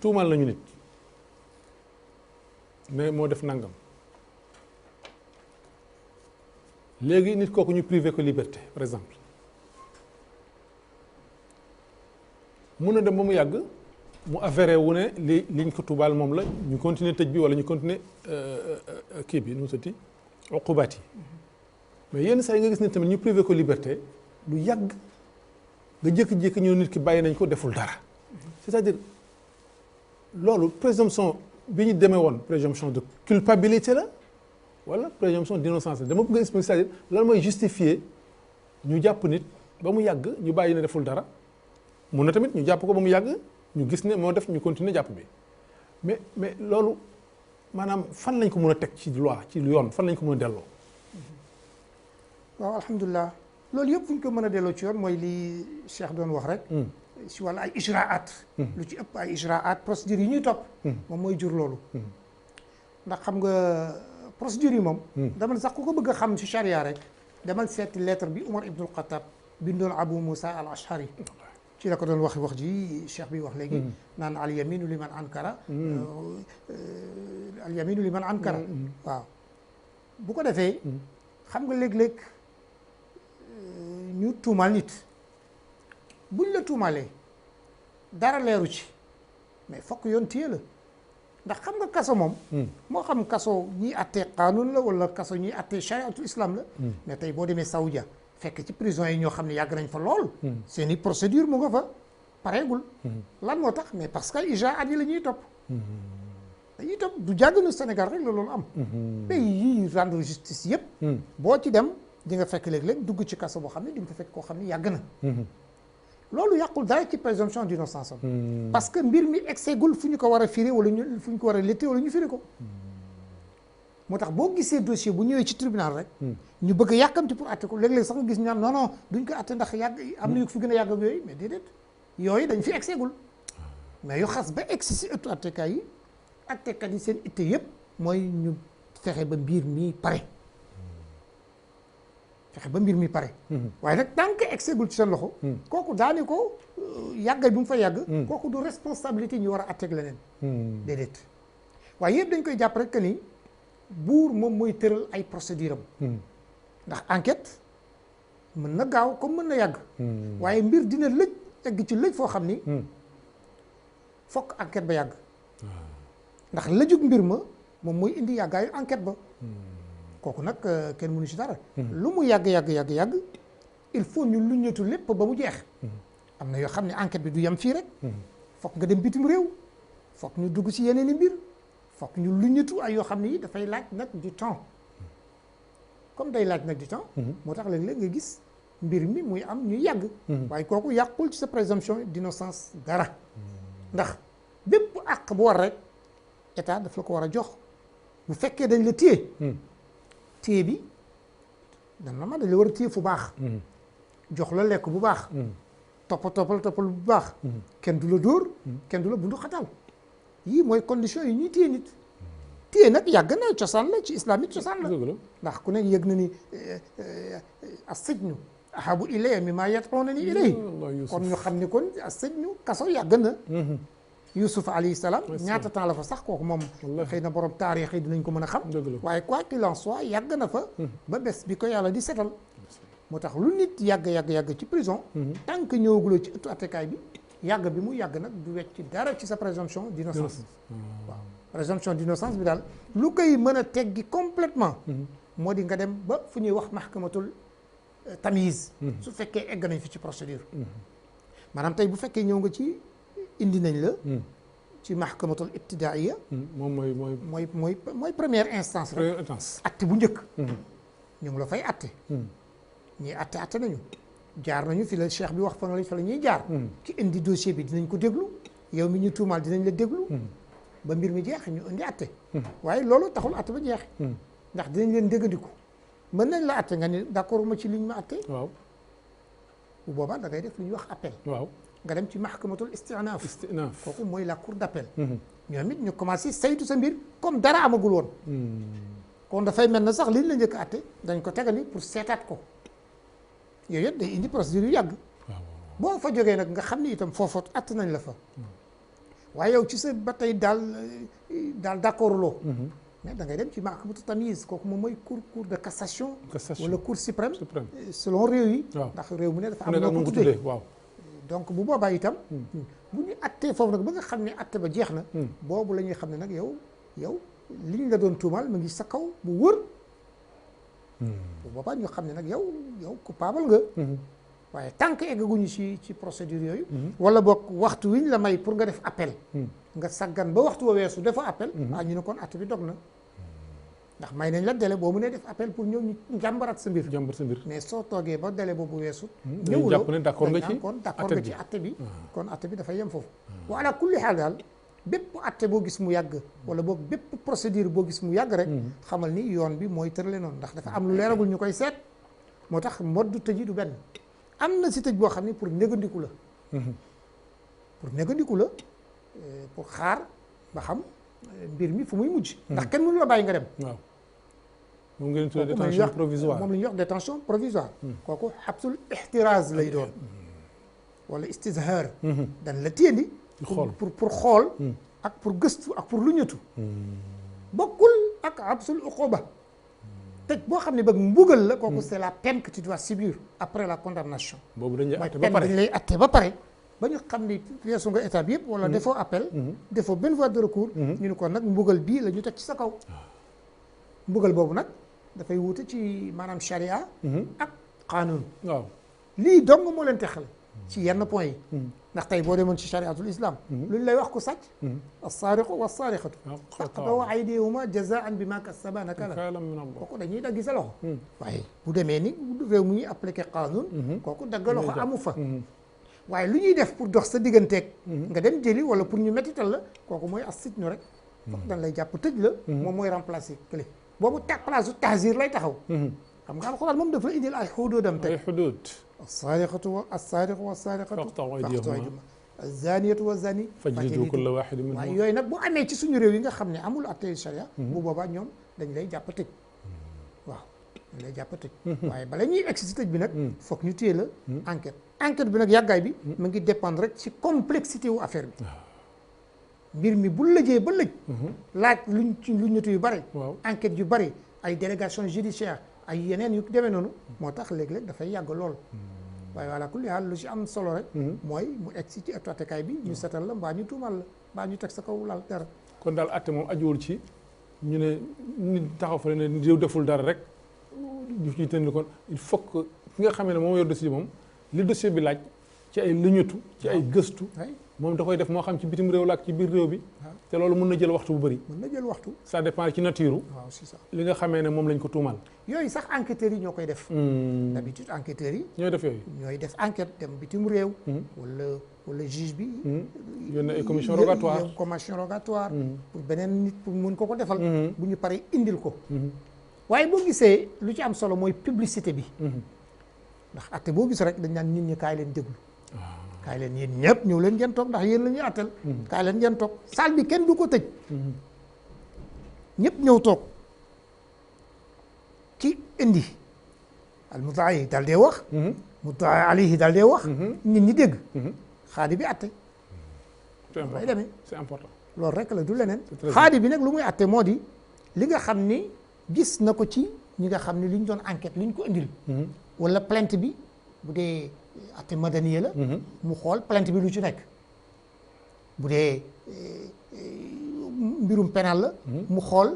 tuumal nañu nit mais moo def nangam léegi nit kooku ñu privé ko liberté par exemple mun na dem ba mu yàgg mu avéré wu ne liñ ko tuubaal moom la ñu continuer tëj bi wala ñu continuer kii bi nu mu sotti uqubaat yi mais yenn saa yi nga gis ne tamit ñu privé ko liberté lu yàgg nga jékki-jékki ñu nit ki bàyyi nañ ko deful dara c'est-à-dire loolu présomption bi ñu demee woon présomption de culpabilité la wala présomption d'innocence la dama bëgg nga expliquer c'est-à-dire lan mooy justifier ñu jàpp nit ba mu yàgg ñu bàyyi ne deful dara mun na tamit ñu jàpp ko ba mu yàgg ñu gis ne moo def ñu continuer jàpp bi mais loolu maanaam fan lañ ko mën a teg ci loi ci yoon fan lañ ko mën a delloo. waaw alhamdulilah loolu yëpp fu ñu ko mën a delloo ci yoon mooy li Cheikh doon wax rek. si wàllu ay ijraat. lu ci ëpp ay ijraat procédures yi ñuy topp. moom mooy jur loolu. ndax xam nga procédures yi moom. dama ne sax ku ko bëgg a xam ci charia rek demal seeti lettre bi Umar ibnul Xattaab bindoon Abu Moussa al Ashari. ci la ko doon wax ji cheikh bi wax léegi naan al yaminu liman ankara al yaminu liman ankara waaw bu ko defee xam nga léeg-léeg ñu tuumaal nit buñ la tuumaalee dara leeru ci mais fokk yoon téye la ndax xam nga kaso moom moo xam kaso ñiy attee qanun la wala kaso ñiy attee chariatul islam la mais tey boo demee Saoudia fekk ci prison yi ñoo xam ne yàgg nañ fa lool seeni procédure mu nga fa pareegul. lan moo tax mais parce que IJAAD yi la ñuy topp. dañuy topp du jàgganu Sénégal rek la loolu am. pays yi rendre justice yëpp. boo ci dem di nga fekk léeg-léeg dugg ci kaso boo xam ne di nga fa fekk koo xam ne yàgg na. loolu yàqul dara ci présomption d'innocence am. parce que mbir mi egsegul fu ñu ko war a firi wala fu ñu ko war a létte wala ñu firi ko. moo tax boo gisee dossier bu ñëwee ci tribunal rek. ñu bëgg a yàkkamti pour atte ko léeg-léeg sax nga gis ñu naan non non duñ ko atte ndax yàgg am na yu fi gën a yàgg ak yooyu mais déedéet yooyu dañ fi egsegul mais yu xas ba egsi si ëttu attekaay yi attekat yi seen itte yëpp mooy ñu fexe ba mbir mi pare. fexe ba mbir mi pare. waaye nag tant que egsegul ci seen loxo. kooku daani ko yàggal bi mu fa yàgg. kooku du responsabilité ñu war a atteeg leneen. déedéet waaye yëpp dañ koy jàpp rek que ni. buur moom mooy tëral ay procédure am ndax enquête mën na gaaw comme mën na yàgg waaye mbir dina lëj egg ci lëj foo xam ni fokk enquête ba yàgg ndax lëjug mbir ma moom mooy indi yàggaayu enquête ba kooku nag kenn mënu ci dara lu mu yàgg il faut ñu luññatu lépp ba mu jeex am na yoo xam ne enquête bi du yem fii rek fokk nga dem bitim réew fokk ñu dugg ci yeneen i mbir fokk ñu luñatu ay yoo xam ne yi dafay laaj nag du temps comme day laaj nag du temps moo tax léeg-léeg nga gis mbir mi muy am ñuy yàgg waaye kooku yàqul ci sa présomption d'innocence dara ndax bépp àq bu war rek état daf la ko war a jox bu fekkee dañ la téye téye bi dana ma dañ la war a téye fu baax jox la lekk bu baax toppal bu baax kenn du la dóor kenn du la bundu xatal yii mooy condition yi ñuy téye nit téye nag yàgg na cosaan la ci islamique cosaan la ndax ku ne yëg na ni as-sijnu ahabu ilayya mimma yad'unani ilayhi kon ñu xam ni kon as-sijnu kaso yàgg na Yusuf alayhi salaam ñaata temps la fa sax kooku moom xëy na borom taarix yi dinañ ko mën a xam waaye quoi qu'il en soit yàgg na fa ba bés bi ko yàlla di setal moo tax lu nit yàgg ci prison tant que ñëwaguloo ci ëttu attekaay bi yàgg bi mu yàgg nag du wecc dara ci sa présomption d'innocence waaw présomption d'innocence bi daal lu koy mën a teggi complètement moo di nga dem ba fu ñuy wax mahkamatul tamyiz su fekkee egg nañ fi ci procédure maanaam tey bu fekkee ñëw nga ci indi nañ la ci mahkamatul ibtidaaiya moom mooy première instance rek atte bu njëkk ñu ngi la fay atte ñii atte nañu jaar nañu fi la cheikh bi wax fa la ñuy jaar ki indi dossier bi dinañ ko déglu yow mi ñu tuumaal dinañ la déglu ba mbir mi jeex ñu indi atte waaye loolu taxul atte ba jeex ndax dinañ leen déggandiku mën nañ la atte nga ni d'accord ma ci liñ ma atte waaw bu boobaa da ngay def lu ñuy wax appel waaw nga dem ci mahkamatul istinaaf kooku mooy la cour d'appel ñoom it ñu commencé saytu sa mbir comme dara amagul woon kon dafay mel na sax liñ la njëkk atte dañ ko tegali pour seetaat ko yooyu yëpp day indi procédure yu yàgg boo fa jógee nag nga xam ni itam foofu att nañ la fa waaye yow ci sa ba tey daal d'accord loo mais da ngay dem ci mahkamatu tamyiz kooku moom mooy cour de cassation wala cour suprême selon réew yi ndax réew mu ne dafa am noo ko tuddee waaw donc bu boobaa itam bu ñu attee foofu nag ba nga xam ne atte ba jeex na boobu la ñuy xam ne nag yow liñ la doon tuumaal mu ngi sa kaw bu wër bu boobaa ñu xam ne nag yow coupable nga waaye tant que eggaguñu ci procédure yooyu wala boog waxtu wi ñu la may pour nga def appel nga saggan ba waxtu wa weesu dafa appel ñu ne kon atte bi dog na ndax may nañ la délai boo mënee def appel pour ñëw ñu jàmbaraat sa mbir mais soo toogee ba délai boobu weesu ñëwuloo jàpp ne d'accord nga ci kon d'accord nga ci atte bi kon atte bi dafay yem foofu wa ala kulli xaal daal bépp atte boo gis mu yàgg wala boog bépp procédure boo gis mu yàgg rek xamal ni yoon bi mooy tërale noonu ndax dafa am lu leeragul ñu koy seet moo tax moddu tëj yi du benn am na si tëj boo xam ne pour négandiku la pour xaar ba xam mbir mi fu muy mujj ndax kenn mënu la bàyyi nga dem waaw moom ngeen tuddee détention provisoire moom la ñuy wax détention provisoire kooku xabsul ixtiraaz lay doon wala istizhar dañ la téyendi pour xool ak pour gëstu ak pour luñatu bokkul ak xabsul uquba tëj boo xam ne bëgg mbugal la kooku c'est la peine que tu dois subir après la condamnation boobu dañ lay atte ba pare dañ lay atte ba pare ba ñu xam ni weesu nga étape yëpp wala defoo appel defoo benn voie de recours ñu ne ko nag mbugal bii la ñu teg ci sa kaw mbugal boobu nag dafay wuute ci maanaam charia ak qanun waaw lii dong moo leen texale ci yenn point yi ndax tey boo demoon ci chariatul islam luñ lay wax ku sàcc as-saariqu was-saariqatu faqta'u aydiyahuma jazaan bima kassaba nakaalan min Allah kooku dañuy daggi sa loxo waaye bu demee ni réew mu ñuy appliqué qanun kooku dagg loxo amu fa waaye lu ñuy def pour dox sa digganteeg nga dem jëli wala pour ñu mettital la kooku mooy as-sijnu rek foofu dañ lay jàpp tëj la moom mooy remplacer clé boobu place tahzir lay taxaw xam nga alxuraan moom dafa indil ay xuduudam tey ay xuduud as-saariqu was-saariqatu faqta'u aydiyahuma az-zaaniyatu waz-zaani fajlidu kulla waahidin minhuma waaye yooyu nag bu amee ci suñu réew yi nga xam ne amul attey charia bu boobaa ñoom dañ lay jàpp tëj waaw dañ lay jàpp tëj waaye bala ñuy egsi si tëj bi nag foog ñu téye la enquête bi nag yàggaay bi mu ngi dépendre rek ci complexité wu affaire bi mbir mi bu lëjee ba lëj laaj luñ ñetu yu bëri enquête yu bëri ay délégation judiciaire ay yeneen yu demee noonu moo tax léeg-léeg dafay yàgg lool waaye wala kulli haal lu ci am solo rek mooy mu egg si ci attekaay bi ñu setal la mbaa ñu tuumal la mbaa ñu teg sa kaw lal dara kon daal atte moom ajuwul ci ñu ne nit taxaw fa ne diw deful dara rek ñu ci tënk kon il faut que ki nga xamee ne moom yor dossier moom li dossier bi laaj ci ay luñutu ci ay gëstu moom da koy def moo xam ci bitim réew la ak ci biir réew bi te loolu mën na jël waxtu bu bëri mën na jël waxtu ça dépend ci nature waaw c'est ça li nga xamee ne moom lañ ko tuumal yooyu sax enquêteurs yi ñoo koy def d'habitude enquêteurs yi ñooy def yooyu ñooy def enquête dem bitim réew wala juge bi yónnee ay commission rogatoire pour beneen nit pour mun ko defal bu ñu paree indil ko waaye boo gisee lu ci am solo mooy publicité bi ndax atte boo gis rek dañ naan nit ñi kaay leen déglu kaay leen yéen ñëpp ñëw leen ngeen toog ndax yéen la ñuy attel kaay leen ngeen toog salle bi kenn du ko tëj ñëpp ñëw toog ki indi al mudda'i daal dee wax mudda'i alayhi daal dee wax nit ñi dégg xaadi bi atte bay demee c'est important loolu rek la du leneen xaadi bi nag lu muy atte moo di li nga xam ni gis na ko ci ñi nga xam ni li ñu doon enquête li ñu ko indil wala plainte bi bu dee atte madaniya la mu xool plainte bi lu ci nekk bu dee mbirum pénal la mu xool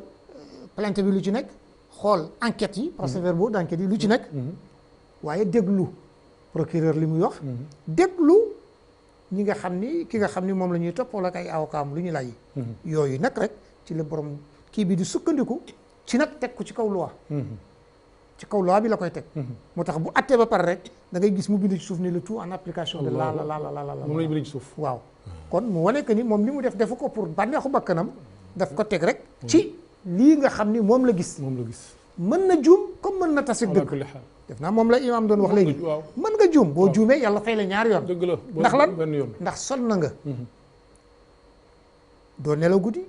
plainte bi lu ci nekk xool enquête yi procès-verbaux d'enquête yi lu ci nekk waaye déglu procureur li muy wax déglu ñi nga xam ni ki nga xam ni moom la ñuy topp wala ak ay avocat lu ñu lay yooyu nag rek ci la borom kii bi di sukkandiku ci nag teg ko ci kaw loi ci kaw loi bi la koy teg moo tax bu attee ba pare rek da ngay gis mu bind ci suuf ni le tout en application de la moom lañu bind ci suuf waaw kon mu wane que ni moom li mu def defu ko pour bànneexu bakkanam daf ko teg rek ci lii nga xam ni moom la gis mën na juum comme mën na tase dëgg def naa moom la imaam doon wax léegi mën nga juum boo juumee yàlla fay la ñaari yoon dëgg la ndax lan ndax sonn na nga doo nelaw guddi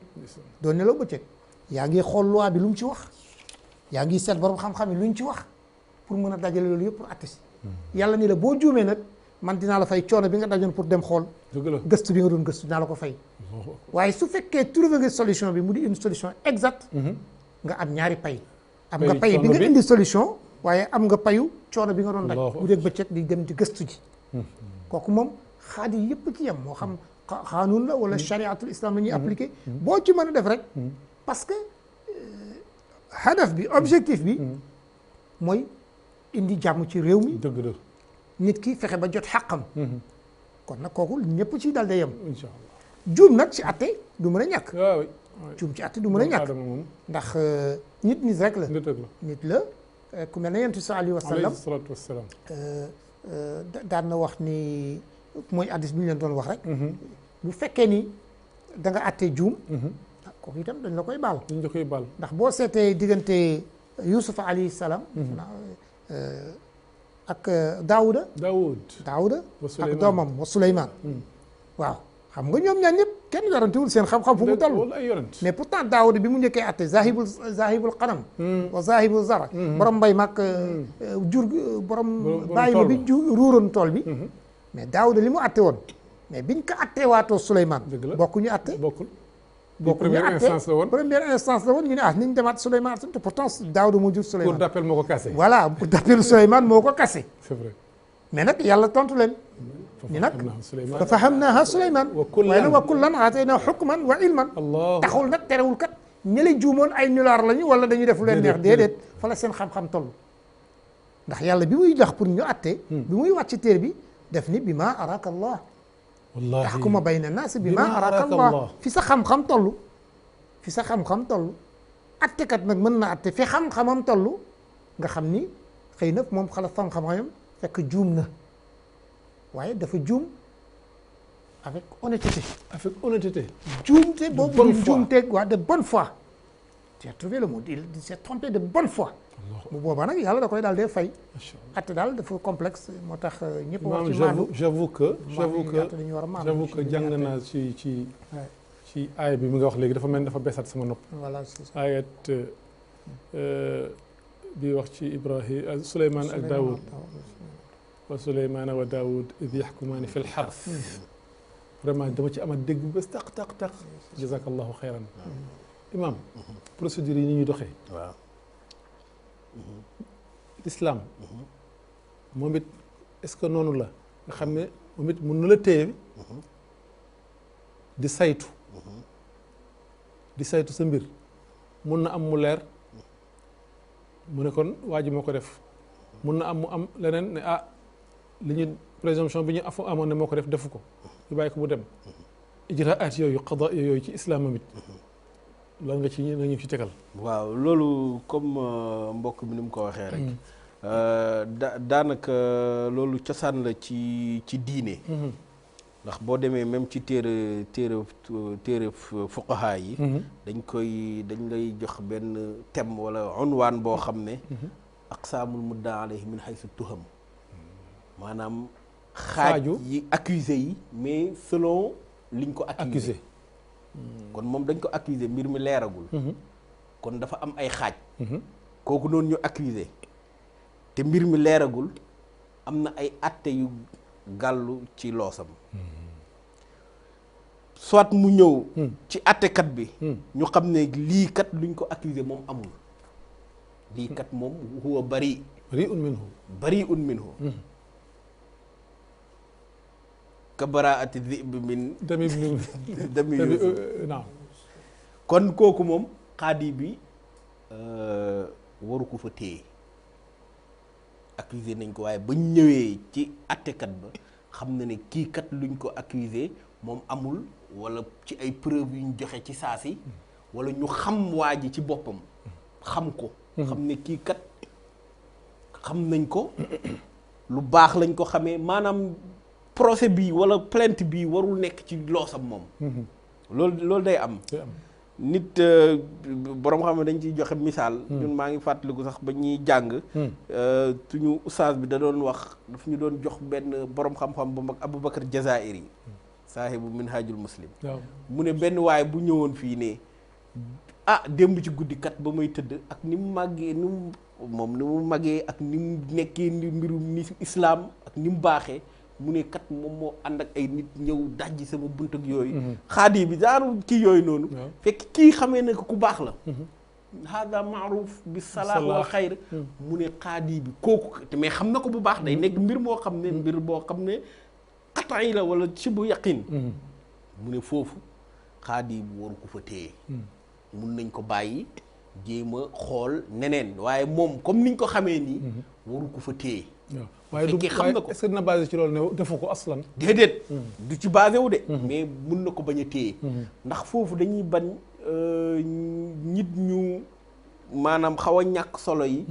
doo nelaw bëccëg yaa ngi xool loi bi lu mu ci wax yaa ngi seet borom xam-xam yi lu ñu ci wax pour mën a dajale loolu yëpp pour atte si yàlla ni la boo juumee nag man dinaa la fay coono bi nga dajoon pour dem xool gëstu bi nga doon gëstu dinaa la ko fay waaye su fekkee trouvé nga solution bi mu di une solution exacte nga am ñaari pay am nga pay bi nga indi solution waaye am nga payu coono bi nga doon daj bu dee bëccëg di dem di gëstu ji kooku moom xaadi yëpp ci yem moo xam xaanuun la wala chariatul islam la ñuy appliqué boo ci mën a def rek parce que hadaf bi objectif bi mooy indi jàmm ci réew mi dëgg la nit ki fexe ba jot xàqam kon nag kooku ñëpp ci dal day yem incha allah juum nag ci atte du mën a ñàkk waaw juum ci atte du mën a ñàkk ndax nit rek la nit la ku mel ne yonent bi sallallahu alayhi wa sallam daan na wax ni mooy addis bi ñu leen doon wax rek bu fekkee ni da nga atte juum kooku itam dañ la koy baal ndax boo seetee diggante Yuusufa alayhi salaam ak Daawuda ak doomam wa Suleymaan waaw xam nga ñoom ñaar ñëpp kenn yorantewul seen xam-xam fu mu toll mais pourtant Daawuda bi mu njëkkee atte zahibul qanam wa zahibul zara borom mbay mag jur borom bàyyi ma bi ruuroon tool bi mais Daawuda li mu atte woon mais biñ ko attee waatoo Suleymaan bokkuñu atte première instance la woon ñu ne ni ñu demaat Souleymane te pourtant Daawuda moo jur Souleymane. cour d'appel moo ko cassé. voilà cour d'appel Souleymane moo ko cassé. c'est vrai mais nag yàlla tontu leen. ni nag fa fahamnaaha Souleymane. waaye nag wa kullan aataynaa hukman wa ilman. taxul nag terewul kat ñële juumoon ay nulaar lañu wala dañuy def lu leen neex déedéet fa la seen xam-xam toll. ndax yàlla bi muy jox pour ñu atte. bi muy wàcc téere bi def ni bi maa araka Allah wallaahi taxkuma bayna naas bi maa araka Allah fi sa xam-xam toll fi sa xam-xam toll attekat nag mën na atte fi xam-xamam toll nga xam ni xëy na moom xala xam-xamam fekk juum na waaye dafa juum avec honnêteté. avec honnêteté. juumte boobu bonne du foi. juumte waa de bonne foi. tu as trouvé le mot il s'est trompé de bonne foi. bu boobaa nag yàlla da koy daal dee fay. macha allah atte daal dafa complexe moo tax ñëpp wax ci maanaam maandu. j'avoue que dañu war a maandu j'avoue que jàng naa ci aaya bi mi nga wax léegi dafa mel ni dafa besaat sama nopp. voilà c'est ça. ayat bi wax ci Ibrahim Souleymane ak Daoud wa Souleymane wa Daoud id yaxkumaani fi lxarf vraiment dama ci amat dégg bu bés taq jazakallahu xayran imam procédure yi ni ñuy doxee waaw l'islam moom it est-ce que noonu la nga xam ne moom it mun na la téye di saytu sa mbir mun na am mu leer mu ne kon waa ji moo ko def mun na am mu am leneen ne li ñu présomption bi ñu amoon ne moo ko def defu ko ñu bàyyi ko mu dem ijraat yooyu qada yooyu ci islam it lan nga ci nañu ci tegal. waaw loolu comme mbokk mi ni mu ko waxee rek daanaka loolu cosaan la ci diine ndax boo demee même ci téere fuqaha yi dañ lay jox benn thème wala unwaan boo xam ne aqsaamul mudda alayhi min haythu tuham maanaam xaaj yi accusé yi mais selon liñ ko accusé kon moom dañ ko accusé mbir mi leeragul kon dafa am ay xaaj kooku noonu ñu accusé te mbir mi leeragul am na ay atte yu gàllu ci loosam soit mu ñëw ci attekat bi ñu xam ne lii kat luñ ko accusé moom amul lii kat moom huwa bari'un minhu ka baraati dhi'b min dami Yuusuf naam kon kooku moom xaadi bi waru ko fa téye accusé nañ ko waaye ba ñëwee ci attekat ba xam na ne kii kat luñ ko accusé moom amul wala ci ay preuve yu ñu joxe ci saasi wala ñu xam waa ji ci boppam xam ko xam ne kii kat xam nañ ko lu baax lañ ko xamee maanaam procès bi wala plainte bi warul nekk ci loosam moom loolu day am nit borom xam ne dañ ciy joxe misaal ñun maa ngi fàttaliku sax ba ñuy jàng suñu ustaas bi da doon wax daf ñu doon jox benn borom xam-xam bu mag Aboubacar Jazairi saahibu minhajul muslim mu ne benn waaye bu ñëwoon fii ne démb ci guddi kat ba may tëdd ak ni mu màggee ni mu màggee ak ni mu nekkee mbirum ni islaam ak ni mu baaxee mu ne kat moom moo ànd ak ay nit ñëw dajji sama bunt ak yooyu xaadi bi daaru kii yooyu noonu fekk kii xamee ne ku baax la hada maaruf bi salaax wal xayr mu ne xaadi bi kooku te mais xam na ko bu baax day nekk mbir moo xam ne mbir boo xam ne xataa yi la wala ci bu yaqin mu ne foofu xaadi bi waru ko fa téye mun nañ ko bàyyi jéem a xool neneen waaye moom comme niñ ko xamee nii waru ko fa téye waaye du xam na ko est-ce que dina basé ci loolu ne defu ko aslan déedéet du ci basé wu de mais mun na ko bañ a téye ndax foofu dañuy bañ nit ñu maanaam xaw a ñàkk solo yi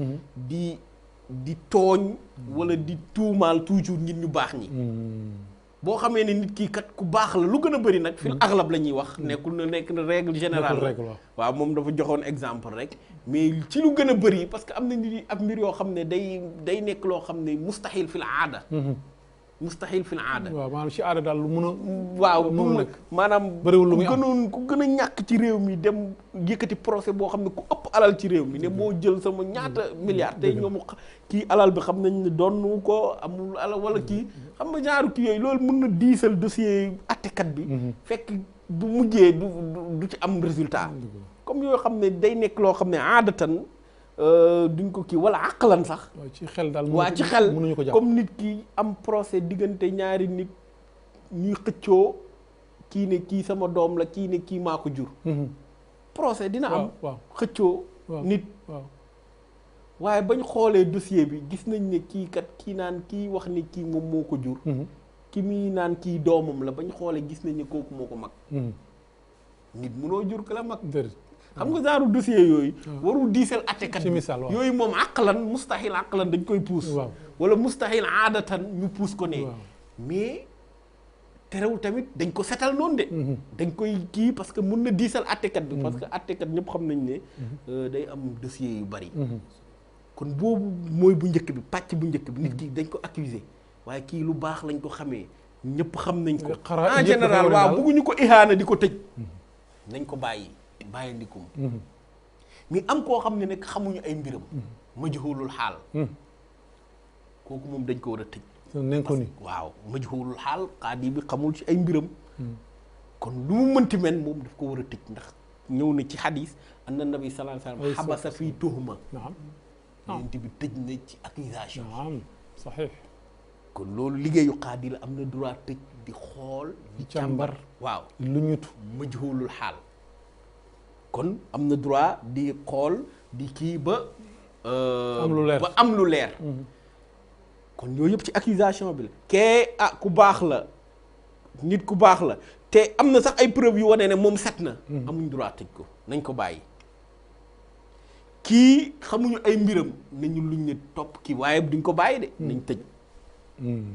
di tooñ wala di tuumaal toujours nit ñu baax ñi boo xamee ne nit kii kat ku baax la lu gën a bëri nag fil aglab la ñuy wax nekkul na nekk na règle générale waaw moom dafa joxoon exemple rek mais ci lu gën a bëri parce que am na nit ab mbir yoo xam ne day nekk loo xam ne mustahil fil aada mustahil fil aada waaw maanaam ci aada daal lu mun a waaw maanaam bëriwul lu muy am ku gën a ñàkk ci réew mi dem yëkkati procès boo xam ne ku ëpp alal ci réew mi ne moo jël sama ñaata milliards tey ñoom kii alal bi xam nañ ne doon ko amul alal wala kii xam nga genre kii yooyu loolu mën na diisal dossier attekat bi fekk bu mujjee du ci am résultat comme yoo xam ne day nekk loo xam ne aadatan duñ ko kii wala aqlan sax ci xel daal waa ci xel mënuñu ko jàpp comme nit ki am procès diggante ñaari nit ñuy xëccoo kii ne kii sama doom la kii ne kii maa ko jur procès dina am xëccoo nit waaye bañ xoolee dossier bi gis nañ ne kii kat kii naan kii wax ni kii moom moo ko jur ki muy naan kii doomam la bañ xoolee gis nañ ne kooku moo ko mag nit munoo jur ko la mag xam nga genre dossier yooyu warul diisal attekat bi yooyu moom aqlan mustahil aqlan dañ koy puus wala mustahil aadatan ñu puus ko ne mais terewul tamit dañ ko setal noonu de dañ koy kii parce que mun na diisal attekat bi parce que attekat ñëpp xam nañ ne day am dossier yu bari kon boobu mooy bu njëkk bi pàcc bu njëkk bi nit ki dañ ko accuser waaye kii lu baax lañ ko xamee ñëpp xam nañ ko en général waaw bëgguñu ko ihaana di ko tëj nañ ko bàyyi ndikum mais am koo xam ne nag xamuñu ay mbiram majhulul xaal kooku moom dañ ko war a tëj nañ ko ni waaw majhulul xaal qaadi bi xamul ci ay mbiram kon lu mu mënti men moom daf ko war a tëj ndax ñëw na ci xadis anna nabi sallallahu alayhi wasallam xabasa fii tuhma yonent bi tëj na ci accusation saxiix kon loolu liggéeyu qaadi la am na droit tëj di xool di càmbar waaw lu ñutu majhulul xaal kon am na droit di xool di kii ba am lu leer kon yooyu yëpp ci accusation bi la kee ku baax la nit ku baax la te am na sax ay preuve yu wane ne moom set na amuñ droit tëj ko nañ ko bàyyi kii xamuñu ay mbiram nañu luñ ne topp kii waaye duñ ko bàyyi de nañ tëj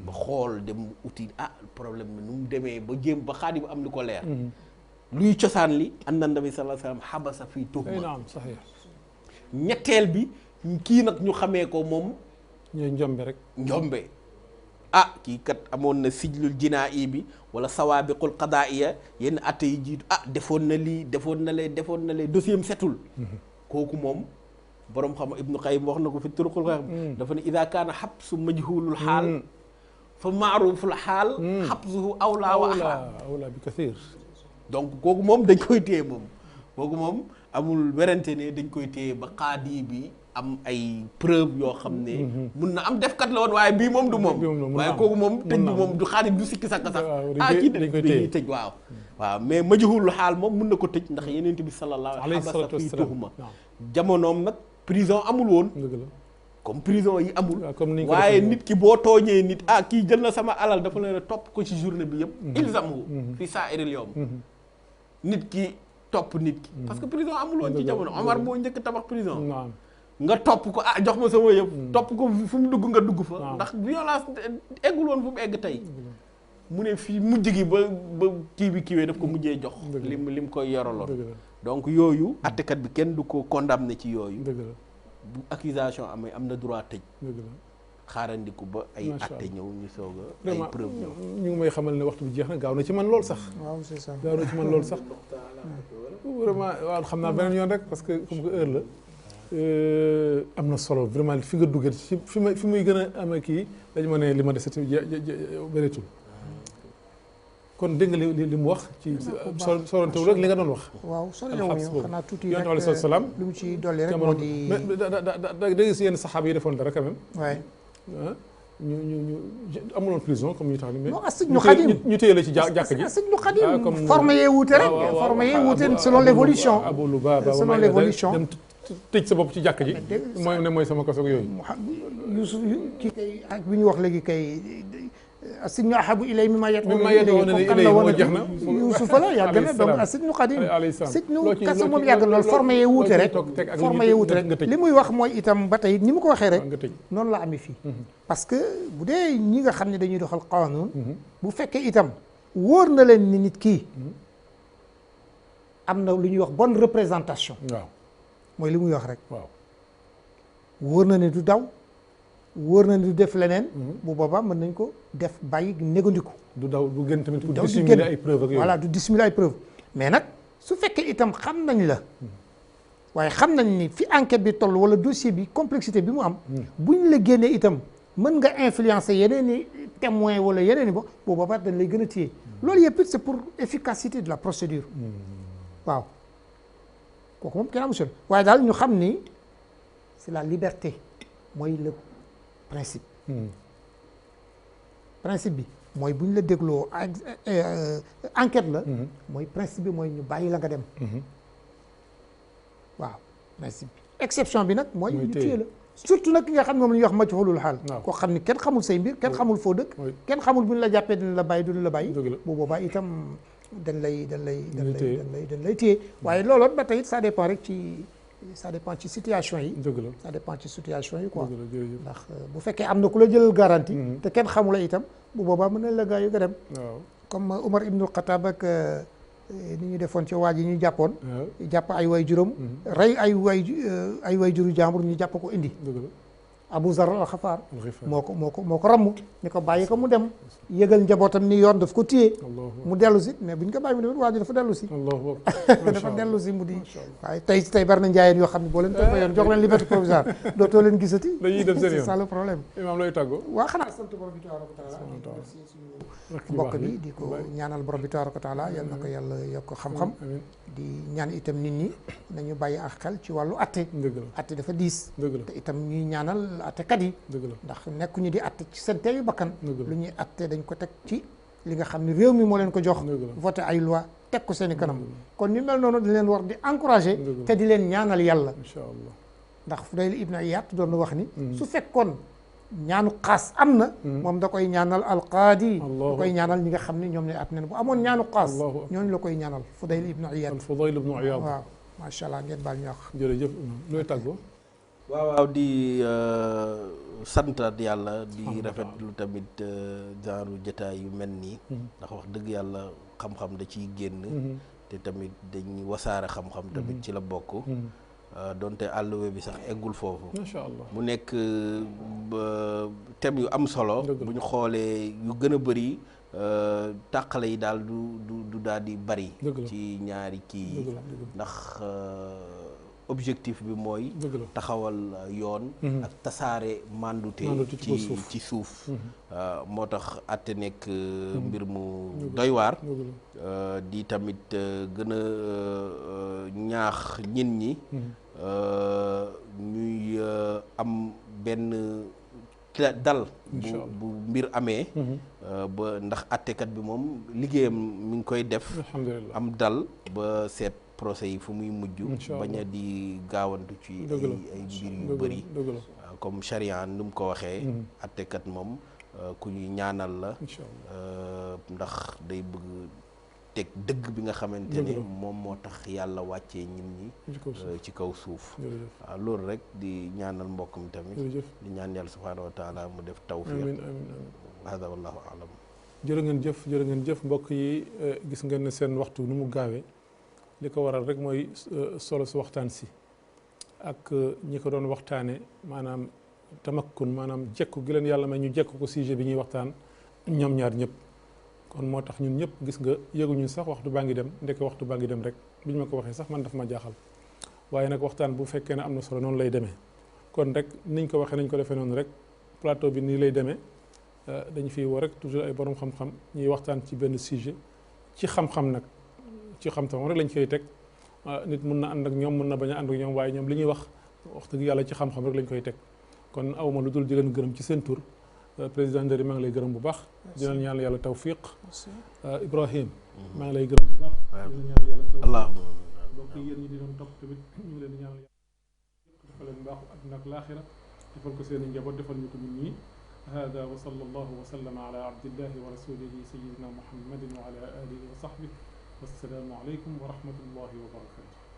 ba xool dem uti problème bi nu mu demee ba jéem ba xaadi bu am lu ko leer luy cosaan li anna nabi sallallahu alayhi wasallam xabasa fii tuhma ñetteel bi kii nag ñu xamee ko moom ñooy njombe rek njombe kii kat amoon na sijlul jinaa'i bi wala sawaabiqul qadaaiya yenn atte yi jiitu defoon na lii defoon na lee dossier am setul kooku moom boroom xam Ibnu Qayyim wax na ko fi turuqul qayyim dafa ne ida kaana xabsu majhulul xaal fa maaruful xaal xabsuhu awlaa wa awlaa bi kasiir donc kooku moom dañ koy téye moom kooku moom amul werante ne dañ koy téye ba qaadi bi am ay preuve yoo xam ne mun na am defkat la woon waaye bii moom du moom waaye kooku moom tëj bi moom du xaadi du sikki sakk sax kii dañuy tëj waaw mais majhulul xaal moom mun na ko tëj ndax yeneen bi sallallahu alayhi wa sallam fii tuhuma jamonoom nag prison amul woon comme prison yi amul waaye nit ki boo tooñee nit kii jël na sama alal dafa leen topp ko ci journée bi yëpp ilzamu fi sa'iril yawm nit ki topp nit ki parce que prison amul woon ci jamono Omar moo njëkk tabax prison nga topp ko jox ma sama yëpp topp ko fu mu dugg nga dugg fa ndax violence eggul woon fu mu egg tey mu ne fii mujj gi ba kii bi kiiwee daf ko mujjee jox lim koy yoraloon donc yooyu attekat bi kenn du ko condamné ci yooyu bu accusation amee am na droit tëj xaarandiku ba ay atte ñëw ñu soog a ay preuve ñëw ñu ngi may xamal ne waxtu bi jeex na gaaw na ci man lool sax gaaw na ci man lool sax vraiment waaw xam naa beneen yoon rek parce que comme que heure la am na solo vraiment fi nga duggee ci fi muy gën a amee kii dañu ma ne li ma dese bëreetul kon dégg nga li mu wax ci sorontewu rek li nga doon wax waaw sorewuñu xanaa tuuti rek alayhi salaam lu mu ci dolli rek moo di da dégg si yenn saxaaba yi defoon dara quand même waaye ñu amuloon prison comme ñu tax ni mais non Asijnu Xadim ñu téye la ci jàkk ji Asijnu Xadim formé yee wuute rek formé yee wuute selon l'évolution Abu Lubaba selon l'évolution dem tëj sa bopp ci jàkk ji mooy sama kasoog yooyu Yuusuf kii kay ak bi ñu wax léegi kay Asijnu ahabu ilay mimma yad'uuna ilayhi moo jeex na Yuusuf la yàgg na donc Asijnu Xadim Sijnu kaso moom yàgg na formé yee wuute rek formé yee wuute rek li muy wax mooy itam ba tey ni mu ko waxee rek noonu la amee fii parce que bu dee ñi nga xam ne dañuy doxal qaanuun bu fekkee itam wóor na leen ni nit kii am na lu ñuy wax bonne représentation waaw mooy li muy wax rek waaw wóor na ne du daw wóor na ne du def leneen bu boobaa mën nañ ko def bàyyi négandiku du daw du gën tamit pour dissimuler ay preuves ak yooyu voilà du dissimuler ay preuves mais nag su fekkee itam xam nañ la waaye xam nañ ni fi enquête bi toll wala dossier bi complexité bi mu am buñ la génnee itam mën nga influencer yeneen i témoin wala yeneen i bu boobaa dañ lay gën a téye loolu yëpp c'est pour efficacité de la procédure waaw kooku moom kenn amu solo waaye daal ñu xam ni c'est la liberté mooy le principe principe bi mooy bu ñu la dégloo enquête la mooy principe bi mooy ñu bàyyi la nga dem waaw principe bi exception bi nag mooy ñu téye la surtout nag ki nga xam ne moom la ñuy wax majhulul xaal koo xam ne kenn xamul say mbir kenn xamul foo dëkk kenn xamul bu ñu la jàppee dina la bàyyi du la bàyyi bu boobaa itam dañ lay téye waaye looloon ba tey ça dépend rek ça dépend ci situation yi ça dépend ci situation yi quoi ndax bu fekkee am na ku la jëlal garantie te kenn xamula itam bu boobaa mën nañ la gaa yu nga dem comme Umar ibnul Xataab ak ni ñu defoon ci waa ji ñu jàppoon jàpp ay way juróom rey ay way juru jàmbur ñu jàpp ko indi Abu Zar al-Xafaar moo ko ramm ni ko bàyyi ko mu dem yëgal njabootam ni yoon daf ko téye mu dellu si mais bu ñu ko bàyyi mu dem waa ji dafa dellu si dafa dellu si mu di waaye tey bari na njaayeen yoo xam ne boo leen toppee yoon jox leen liberté provisoire dootoo leen gisati dañuy dem seen yoon c'est ça le problème imaam lay tàggoo waa xanaa sant borom bi tabaaraka wa taala suñu mbokk bi di ko ñaanal borom bi tabaaraka wa taala yal na ko yàlla yokk xam-xam di ñaan itam nit ñi nañu bàyyi ak xel ci wàllu atte dafa diis te itam ñuy ñaanal attekat yi ndax nekkuñu di atte ci seen teeyu bakkan lu ñuy atte dañ ko teg ci li nga xam ne réew mi moo leen ko jox voté ay loi teg ko seen i kanam kon ñu mel noonu di leen war di encouragé te di leen ñaanal yàlla ndax Fudayl ibn Iyaad doon wax ni su fekkoon ñaanu xaas am na moom da koy ñaanal alqaadi da koy ñaanal ñi nga xam ne ñoom ne at nen bu amoon ñaanu xaas ñooñu la koy ñaanal Fudayl ibn Iyaad waaw macha allah ngeen baal ñu wax jërëjëf looy tàggoo waaw di santaat yàlla di rafetlu tamit genre jotaay yu mel nii ndax wax dëgg yàlla xam-xam da ciy génn te tamit dañuy wasaare xam-xam tamit ci la bokk donte àlluwe bi sax eggul foofu macha allah mu nekk thème yu am solo bu ñu xoolee yu gën a bëri tàqale yi daal du daal di bari ci ñaari kii yi ndax objectif bi mooy taxawal yoon ak tasaare mandute ci suuf moo tax àtte nekk mbir mu doy waar di tamit gën a ñaax nit ñi ñuy am benn dal bu mbir amee ba ndax àttekat bi moom liggéeyam mi ngi koy def am dal ba seet procès yi fu muy mujj bañ a di gaawantu ci ay mbir yu bëri comme charia nu mu ko waxee attekat moom ku ñuy ñaanal la ndax day bëgg teg dëgg bi nga xamante ne moom moo tax yàlla wàccee nit ñi ci kaw suuf waaw loolu rek di ñaanal mbokk mi tamit di ñaan yàlla subhaanahu wa taala mu def tawfiq hada wallahu alam jërë ngeen jëf mbokk yi gis ngeen ne seen waxtu nu mu gaawee li ko waral rek mooy solo si waxtaan si ak ñi ko doon waxtaane maanaam tamakkun maanaam jekku gi leen yàlla may ñu jekku ko sujet bi ñuy waxtaan ñoom ñaar ñëpp kon moo tax ñun ñëpp gis nga yëguñu sax waxtu baa ngi dem ndeke waxtu baa ngi dem rek bi ñu ma ko waxee sax man daf ma jaaxal waaye nag waxtaan bu fekkee ne am na solo noonu lay demee kon rek niñ ko waxee nañ ko defee noonu rek plateau bi nii lay demee dañu fiy woo rek toujours ay borom xam-xam ñuy waxtaan ci benn sujet ci xam-xam nag ci xam-xam rek lañ koy teg nit mun na ànd ak ñoom mun na bañ a ànd ak ñoom waaye ñoom li ñuy wax dëgg yàlla ci xam-xam rek lañ koy teg kon awma lu dul di leen gërëm ci seen tur président Nderi maa ngi lay gërëm bu baax di leen ñaanal yàlla tawfiq Ibrahim maa ngi lay gërëm bu baax di leen ñaanal yàlla tawfiq donc yéen ñi di doon topp tamit ñu ngi leen di ñaanal yàlla defal leen mbaaxu àdduna ak laaxira defal ko seen i njaboot defal ñu ko ñun ñii hada wa sallallahu wa sallama ala abdillahi wa rasulihi sayyidina muhammadin wa ala alihi wa sahbihi wassalaamu aleykum wa rahmatullahi wa barakatuh